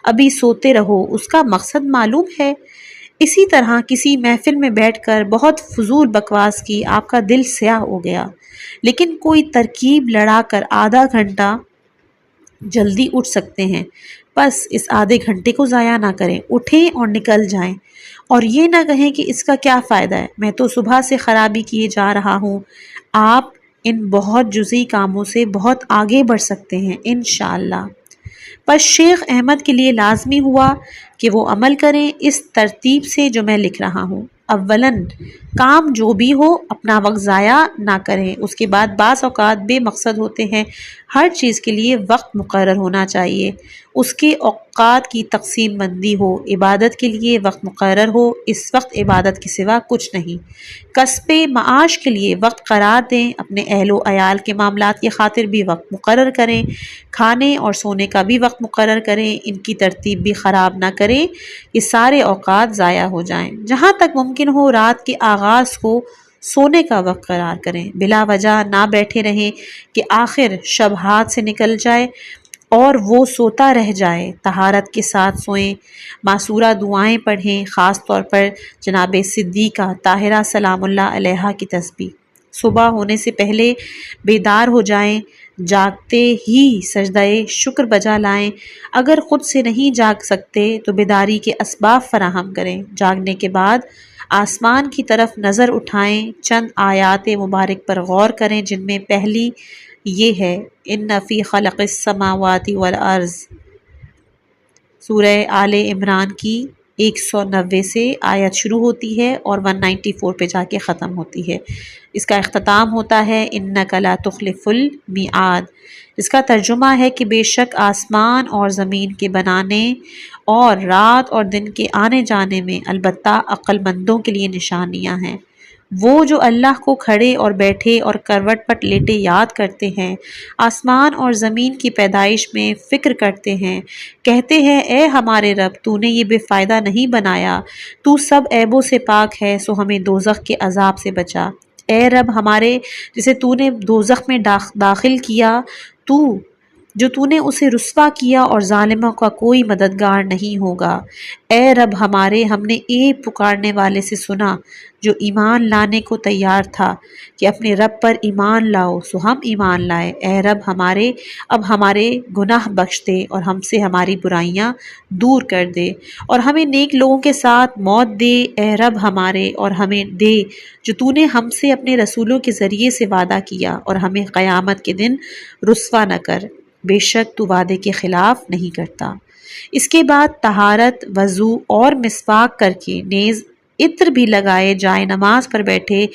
ابھی سوتے رہو، اس کا مقصد معلوم ہے۔ اسی طرح کسی محفل میں بیٹھ کر بہت فضول بکواس کی، آپ کا دل سیاہ ہو گیا، لیکن کوئی ترکیب لڑا کر آدھا گھنٹہ جلدی اٹھ سکتے ہیں، بس اس آدھے گھنٹے کو ضائع نہ کریں، اٹھیں اور نکل جائیں، اور یہ نہ کہیں کہ اس کا کیا فائدہ ہے، میں تو صبح سے خرابی کیے جا رہا ہوں۔ آپ ان بہت جزئی کاموں سے بہت آگے بڑھ سکتے ہیں انشاءاللہ۔ پس شیخ احمد کے لیے لازمی ہوا کہ وہ عمل کریں اس ترتیب سے جو میں لکھ رہا ہوں۔ اولاً کام جو بھی ہو اپنا وقت ضائع نہ کریں، اس کے بعد بعض اوقات بے مقصد ہوتے ہیں، ہر چیز کے لیے وقت مقرر ہونا چاہیے، اس کے اوقات کی تقسیم بندی ہو، عبادت کے لیے وقت مقرر ہو، اس وقت عبادت کے سوا کچھ نہیں، کسب معاش کے لیے وقت قرار دیں، اپنے اہل و عیال کے معاملات کی خاطر بھی وقت مقرر کریں، کھانے اور سونے کا بھی وقت مقرر کریں، ان کی ترتیب بھی خراب نہ کریں کہ سارے اوقات ضائع ہو جائیں۔ جہاں تک ممکن ہو رات کے آغاز کو سونے کا وقت قرار کریں، بلا وجہ نہ بیٹھے رہیں کہ آخر شب ہاتھ سے نکل جائے اور وہ سوتا رہ جائے، طہارت کے ساتھ سوئیں، معصورہ دعائیں پڑھیں، خاص طور پر جناب صدیقہ طاہرہ سلام اللہ علیہا کی تسبیح، صبح ہونے سے پہلے بیدار ہو جائیں، جاگتے ہی سجدہ شکر بجا لائیں، اگر خود سے نہیں جاگ سکتے تو بیداری کے اسباب فراہم کریں، جاگنے کے بعد آسمان کی طرف نظر اٹھائیں، چند آیات مبارک پر غور کریں جن میں پہلی یہ ہے ان فی خلق السماوات والارض، سورہ آل عمران کی 190 سے آیت شروع ہوتی ہے اور 194 پہ جا کے ختم ہوتی ہے، اس کا اختتام ہوتا ہے انک لا تخلف المیعاد، اس کا ترجمہ ہے کہ بے شک آسمان اور زمین کے بنانے اور رات اور دن کے آنے جانے میں البتہ عقل مندوں کے لیے نشانیاں ہیں، وہ جو اللہ کو کھڑے اور بیٹھے اور کروٹ پر لیٹے یاد کرتے ہیں، آسمان اور زمین کی پیدائش میں فکر کرتے ہیں، کہتے ہیں اے ہمارے رب تو نے یہ بے فائدہ نہیں بنایا، تو سب عیبوں سے پاک ہے سو ہمیں دوزخ کے عذاب سے بچا، اے رب ہمارے جسے تو نے دوزخ میں داخل کیا تو نے اسے رسوا کیا اور ظالموں کا کوئی مددگار نہیں ہوگا، اے رب ہمارے ہم نے ایک پکارنے والے سے سنا جو ایمان لانے کو تیار تھا کہ اپنے رب پر ایمان لاؤ سو ہم ایمان لائے، اے رب ہمارے اب ہمارے گناہ بخش دے اور ہم سے ہماری برائیاں دور کر دے اور ہمیں نیک لوگوں کے ساتھ موت دے، اے رب ہمارے اور ہمیں دے جو تو نے ہم سے اپنے رسولوں کے ذریعے سے وعدہ کیا اور ہمیں قیامت کے دن رسوا نہ کر، بے شک تو وعدے کے خلاف نہیں کرتا۔ اس کے بعد طہارت، وضو اور مسواک کر کے نیز عطر بھی لگائے جائے نماز پر بیٹھے،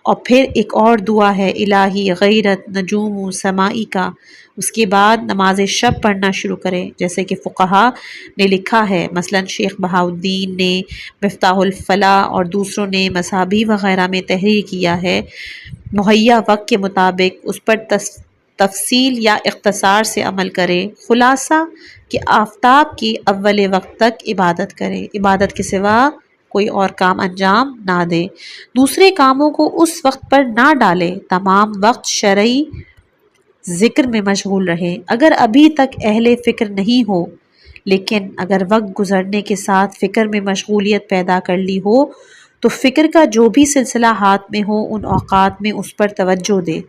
اور پھر ایک اور دعا ہے الہی غیرت نجوم سمائی کا۔ اس کے بعد نماز شب پڑھنا شروع کرے، جیسے کہ فقہا نے لکھا ہے، مثلا شیخ بہاؤالدین نے مفتاح الفلاح اور دوسروں نے مصابیح وغیرہ میں تحریر کیا ہے، مہیا وقت کے مطابق اس پر تفصیل یا اختصار سے عمل کرے۔ خلاصہ کہ آفتاب کے اول وقت تک عبادت کرے، عبادت کے سوا کوئی اور کام انجام نہ دے، دوسرے کاموں کو اس وقت پر نہ ڈالے، تمام وقت شرعی ذکر میں مشغول رہے۔ اگر ابھی تک اہل فکر نہیں ہو، لیکن اگر وقت گزرنے کے ساتھ فکر میں مشغولیت پیدا کر لی ہو، تو فکر کا جو بھی سلسلہ ہاتھ میں ہو ان اوقات میں اس پر توجہ دے۔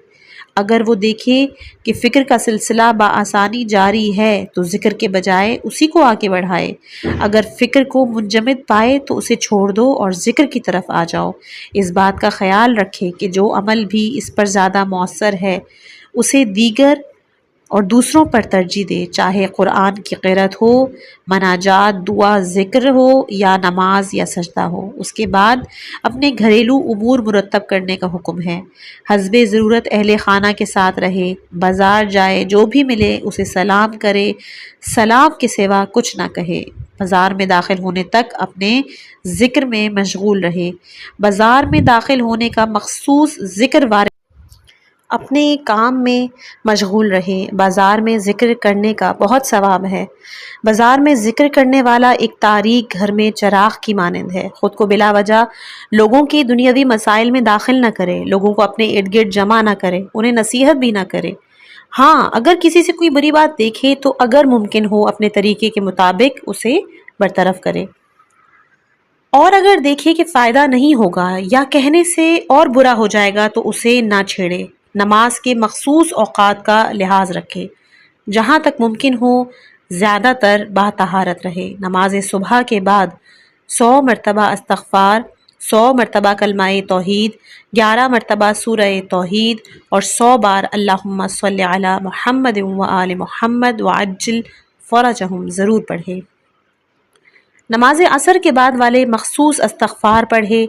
اگر وہ دیکھے کہ فکر کا سلسلہ بآسانی جاری ہے تو ذکر کے بجائے اسی کو آگے بڑھائے، اگر فکر کو منجمد پائے تو اسے چھوڑ دو اور ذکر کی طرف آ جاؤ۔ اس بات کا خیال رکھے کہ جو عمل بھی اس پر زیادہ مؤثر ہے اسے دیگر اور دوسروں پر ترجیح دے، چاہے قرآن کی قرأت ہو، مناجات، دعا، ذکر ہو یا نماز یا سجدہ ہو۔ اس کے بعد اپنے گھریلو امور مرتب کرنے کا حکم ہے، حسب ضرورت اہل خانہ کے ساتھ رہے، بازار جائے جو بھی ملے اسے سلام کرے، سلام کے سوا کچھ نہ کہے، بازار میں داخل ہونے تک اپنے ذکر میں مشغول رہے۔ بازار میں داخل ہونے کا مخصوص ذکر وارد اپنے کام میں مشغول رہے۔ بازار میں ذکر کرنے کا بہت ثواب ہے۔ بازار میں ذکر کرنے والا ایک تاریک گھر میں چراغ کی مانند ہے۔ خود کو بلا وجہ لوگوں کی دنیاوی مسائل میں داخل نہ کرے، لوگوں کو اپنے ارد گرد جمع نہ کرے، انہیں نصیحت بھی نہ کرے۔ ہاں، اگر کسی سے کوئی بری بات دیکھے تو اگر ممکن ہو اپنے طریقے کے مطابق اسے برطرف کرے، اور اگر دیکھے کہ فائدہ نہیں ہوگا یا کہنے سے اور برا ہو جائے گا تو اسے نہ چھیڑے۔ نماز کے مخصوص اوقات کا لحاظ رکھے، جہاں تک ممکن ہو زیادہ تر باطہارت رہے۔ نماز صبح کے بعد 100 مرتبہ استغفار، 100 مرتبہ کلمہ توحید، 11 مرتبہ سورہ توحید اور 100 بار اللہم صلی علی محمد و آل محمد وعجل فرجہم ضرور پڑھے۔ نماز عصر کے بعد والے مخصوص استغفار پڑھے،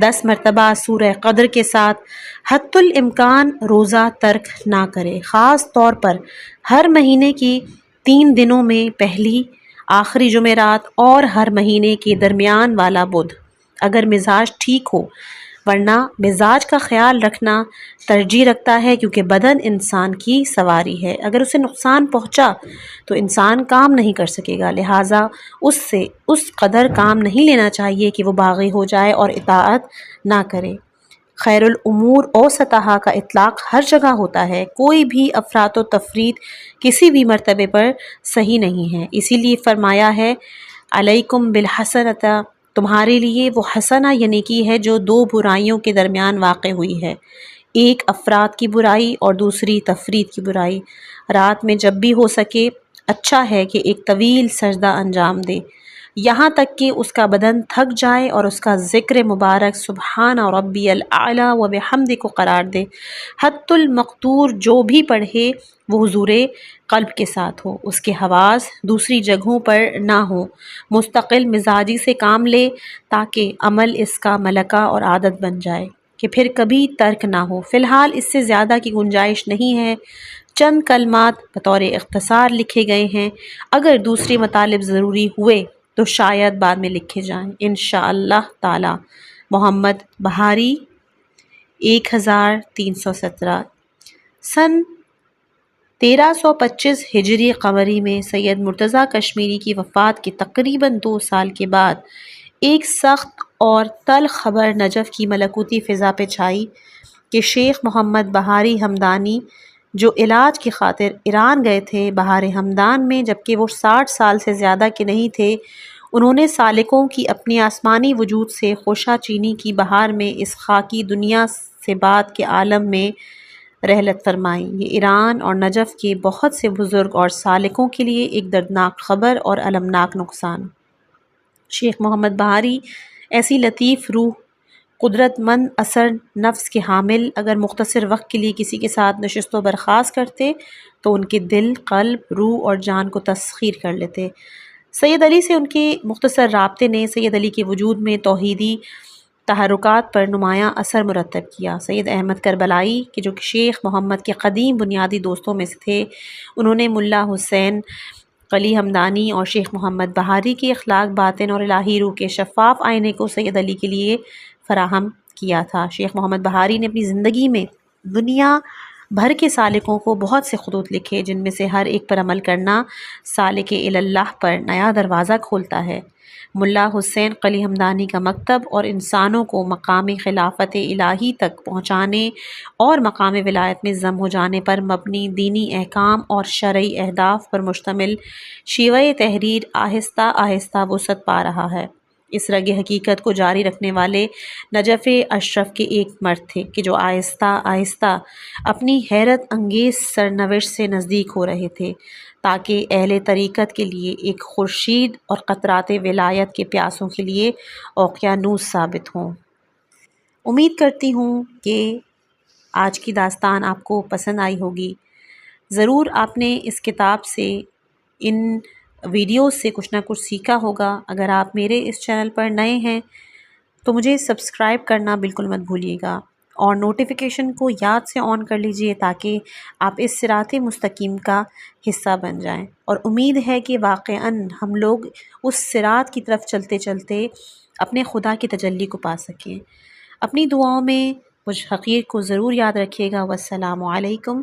10 مرتبہ سورہ قدر کے ساتھ۔ حتی الامکان روزہ ترک نہ کرے، خاص طور پر ہر مہینے کی 3 دنوں میں پہلی، آخری جمعرات اور ہر مہینے کے درمیان والا بدھ، اگر مزاج ٹھیک ہو، ورنہ مزاج کا خیال رکھنا ترجیح رکھتا ہے، کیونکہ بدن انسان کی سواری ہے، اگر اسے نقصان پہنچا تو انسان کام نہیں کر سکے گا، لہٰذا اس سے اس قدر کام نہیں لینا چاہیے کہ وہ باغی ہو جائے اور اطاعت نہ کرے۔ خیر الامور اوسطہا کا اطلاق ہر جگہ ہوتا ہے، کوئی بھی افراط و تفریط کسی بھی مرتبے پر صحیح نہیں ہے، اسی لیے فرمایا ہے علیکم بالحسنۃ، تمہارے لیے وہ حسنہ یہ نیکی ہے جو 2 برائیوں کے درمیان واقع ہوئی ہے، ایک افراط کی برائی اور دوسری تفریط کی برائی۔ رات میں جب بھی ہو سکے اچھا ہے کہ ایک طویل سجدہ انجام دے، یہاں تک کہ اس کا بدن تھک جائے اور اس کا ذکر مبارک سبحان ربی الاعلی و بحمدہ کو قرار دے۔ حت المقدور جو بھی پڑھے وہ حضور قلب کے ساتھ ہو، اس کے حواس دوسری جگہوں پر نہ ہو، مستقل مزاجی سے کام لے تاکہ عمل اس کا ملکہ اور عادت بن جائے کہ پھر کبھی ترک نہ ہو۔ فی الحال اس سے زیادہ کی گنجائش نہیں ہے، چند کلمات بطور اختصار لکھے گئے ہیں، اگر دوسرے مطالب ضروری ہوئے تو شاید بعد میں لکھے جائیں انشاءاللہ تعالی۔ محمد بہاری 1317 سن 1325 ہجری قمری میں سید مرتضیٰ کشمیری کی وفات کے تقریباً 2 سال کے بعد ایک سخت اور تلخ خبر نجف کی ملکوتی فضا پہ چھائی کہ شیخ محمد بہاری ہمدانی جو علاج کی خاطر ایران گئے تھے بہار ہمدان میں، جبکہ وہ 60 سال سے زیادہ کے نہیں تھے، انہوں نے سالکوں کی اپنی آسمانی وجود سے خوشہ چینی کی بہار میں اس خاکی دنیا سے بعد کے عالم میں رحلت فرمائی۔ یہ ایران اور نجف کے بہت سے بزرگ اور سالکوں کے لیے ایک دردناک خبر اور المناک نقصان۔ شیخ محمد بہاری ایسی لطیف روح قدرت مند اثر نفس کے حامل اگر مختصر وقت کے لیے کسی کے ساتھ نشست و برخاست کرتے تو ان کے دل، قلب، روح اور جان کو تسخیر کر لیتے۔ سید علی سے ان کے مختصر رابطے نے سید علی کے وجود میں توحیدی تحرکات پر نمایاں اثر مرتب کیا۔ سید احمد کربلائی کہ جو شیخ محمد کے قدیم بنیادی دوستوں میں سے تھے، انہوں نے ملا حسین قلی ہمدانی اور شیخ محمد بہاری کی اخلاق، باطن اور الہی روح کے شفاف آئینے کو سید علی کے لیے فراہم کیا تھا۔ شیخ محمد بہاری نے اپنی زندگی میں دنیا بھر کے سالکوں کو بہت سے خطوط لکھے، جن میں سے ہر ایک پر عمل کرنا سالک اللہ پر نیا دروازہ کھولتا ہے۔ ملا حسین قلی ہمدانی کا مکتب اور انسانوں کو مقام خلافت الہی تک پہنچانے اور مقام ولایت میں ضم ہو جانے پر مبنی دینی احکام اور شرعی اہداف پر مشتمل شیوہ تحریر آہستہ آہستہ وسعت پا رہا ہے۔ اس رگ حقیقت کو جاری رکھنے والے نجف اشرف کے ایک مرد تھے کہ جو آہستہ آہستہ اپنی حیرت انگیز سرنوشت سے نزدیک ہو رہے تھے تاکہ اہل طریقت کے لیے ایک خورشید اور قطرات ولایت کے پیاسوں کے لیے اوقیانوس ثابت ہوں۔ امید کرتی ہوں کہ آج کی داستان آپ کو پسند آئی ہوگی۔ ضرور آپ نے اس کتاب سے، ان ویڈیوز سے کچھ نہ کچھ سیکھا ہوگا۔ اگر آپ میرے اس چینل پر نئے ہیں تو مجھے سبسکرائب کرنا بالکل مت بھولیے گا اور نوٹیفیکیشن کو یاد سے آن کر لیجئے تاکہ آپ اس صراط مستقیم کا حصہ بن جائیں، اور امید ہے کہ واقعاً ہم لوگ اس صراط کی طرف چلتے چلتے اپنے خدا کی تجلی کو پا سکیں۔ اپنی دعاؤں میں مجھ حقیر کو ضرور یاد رکھیے گا۔ والسلام علیکم۔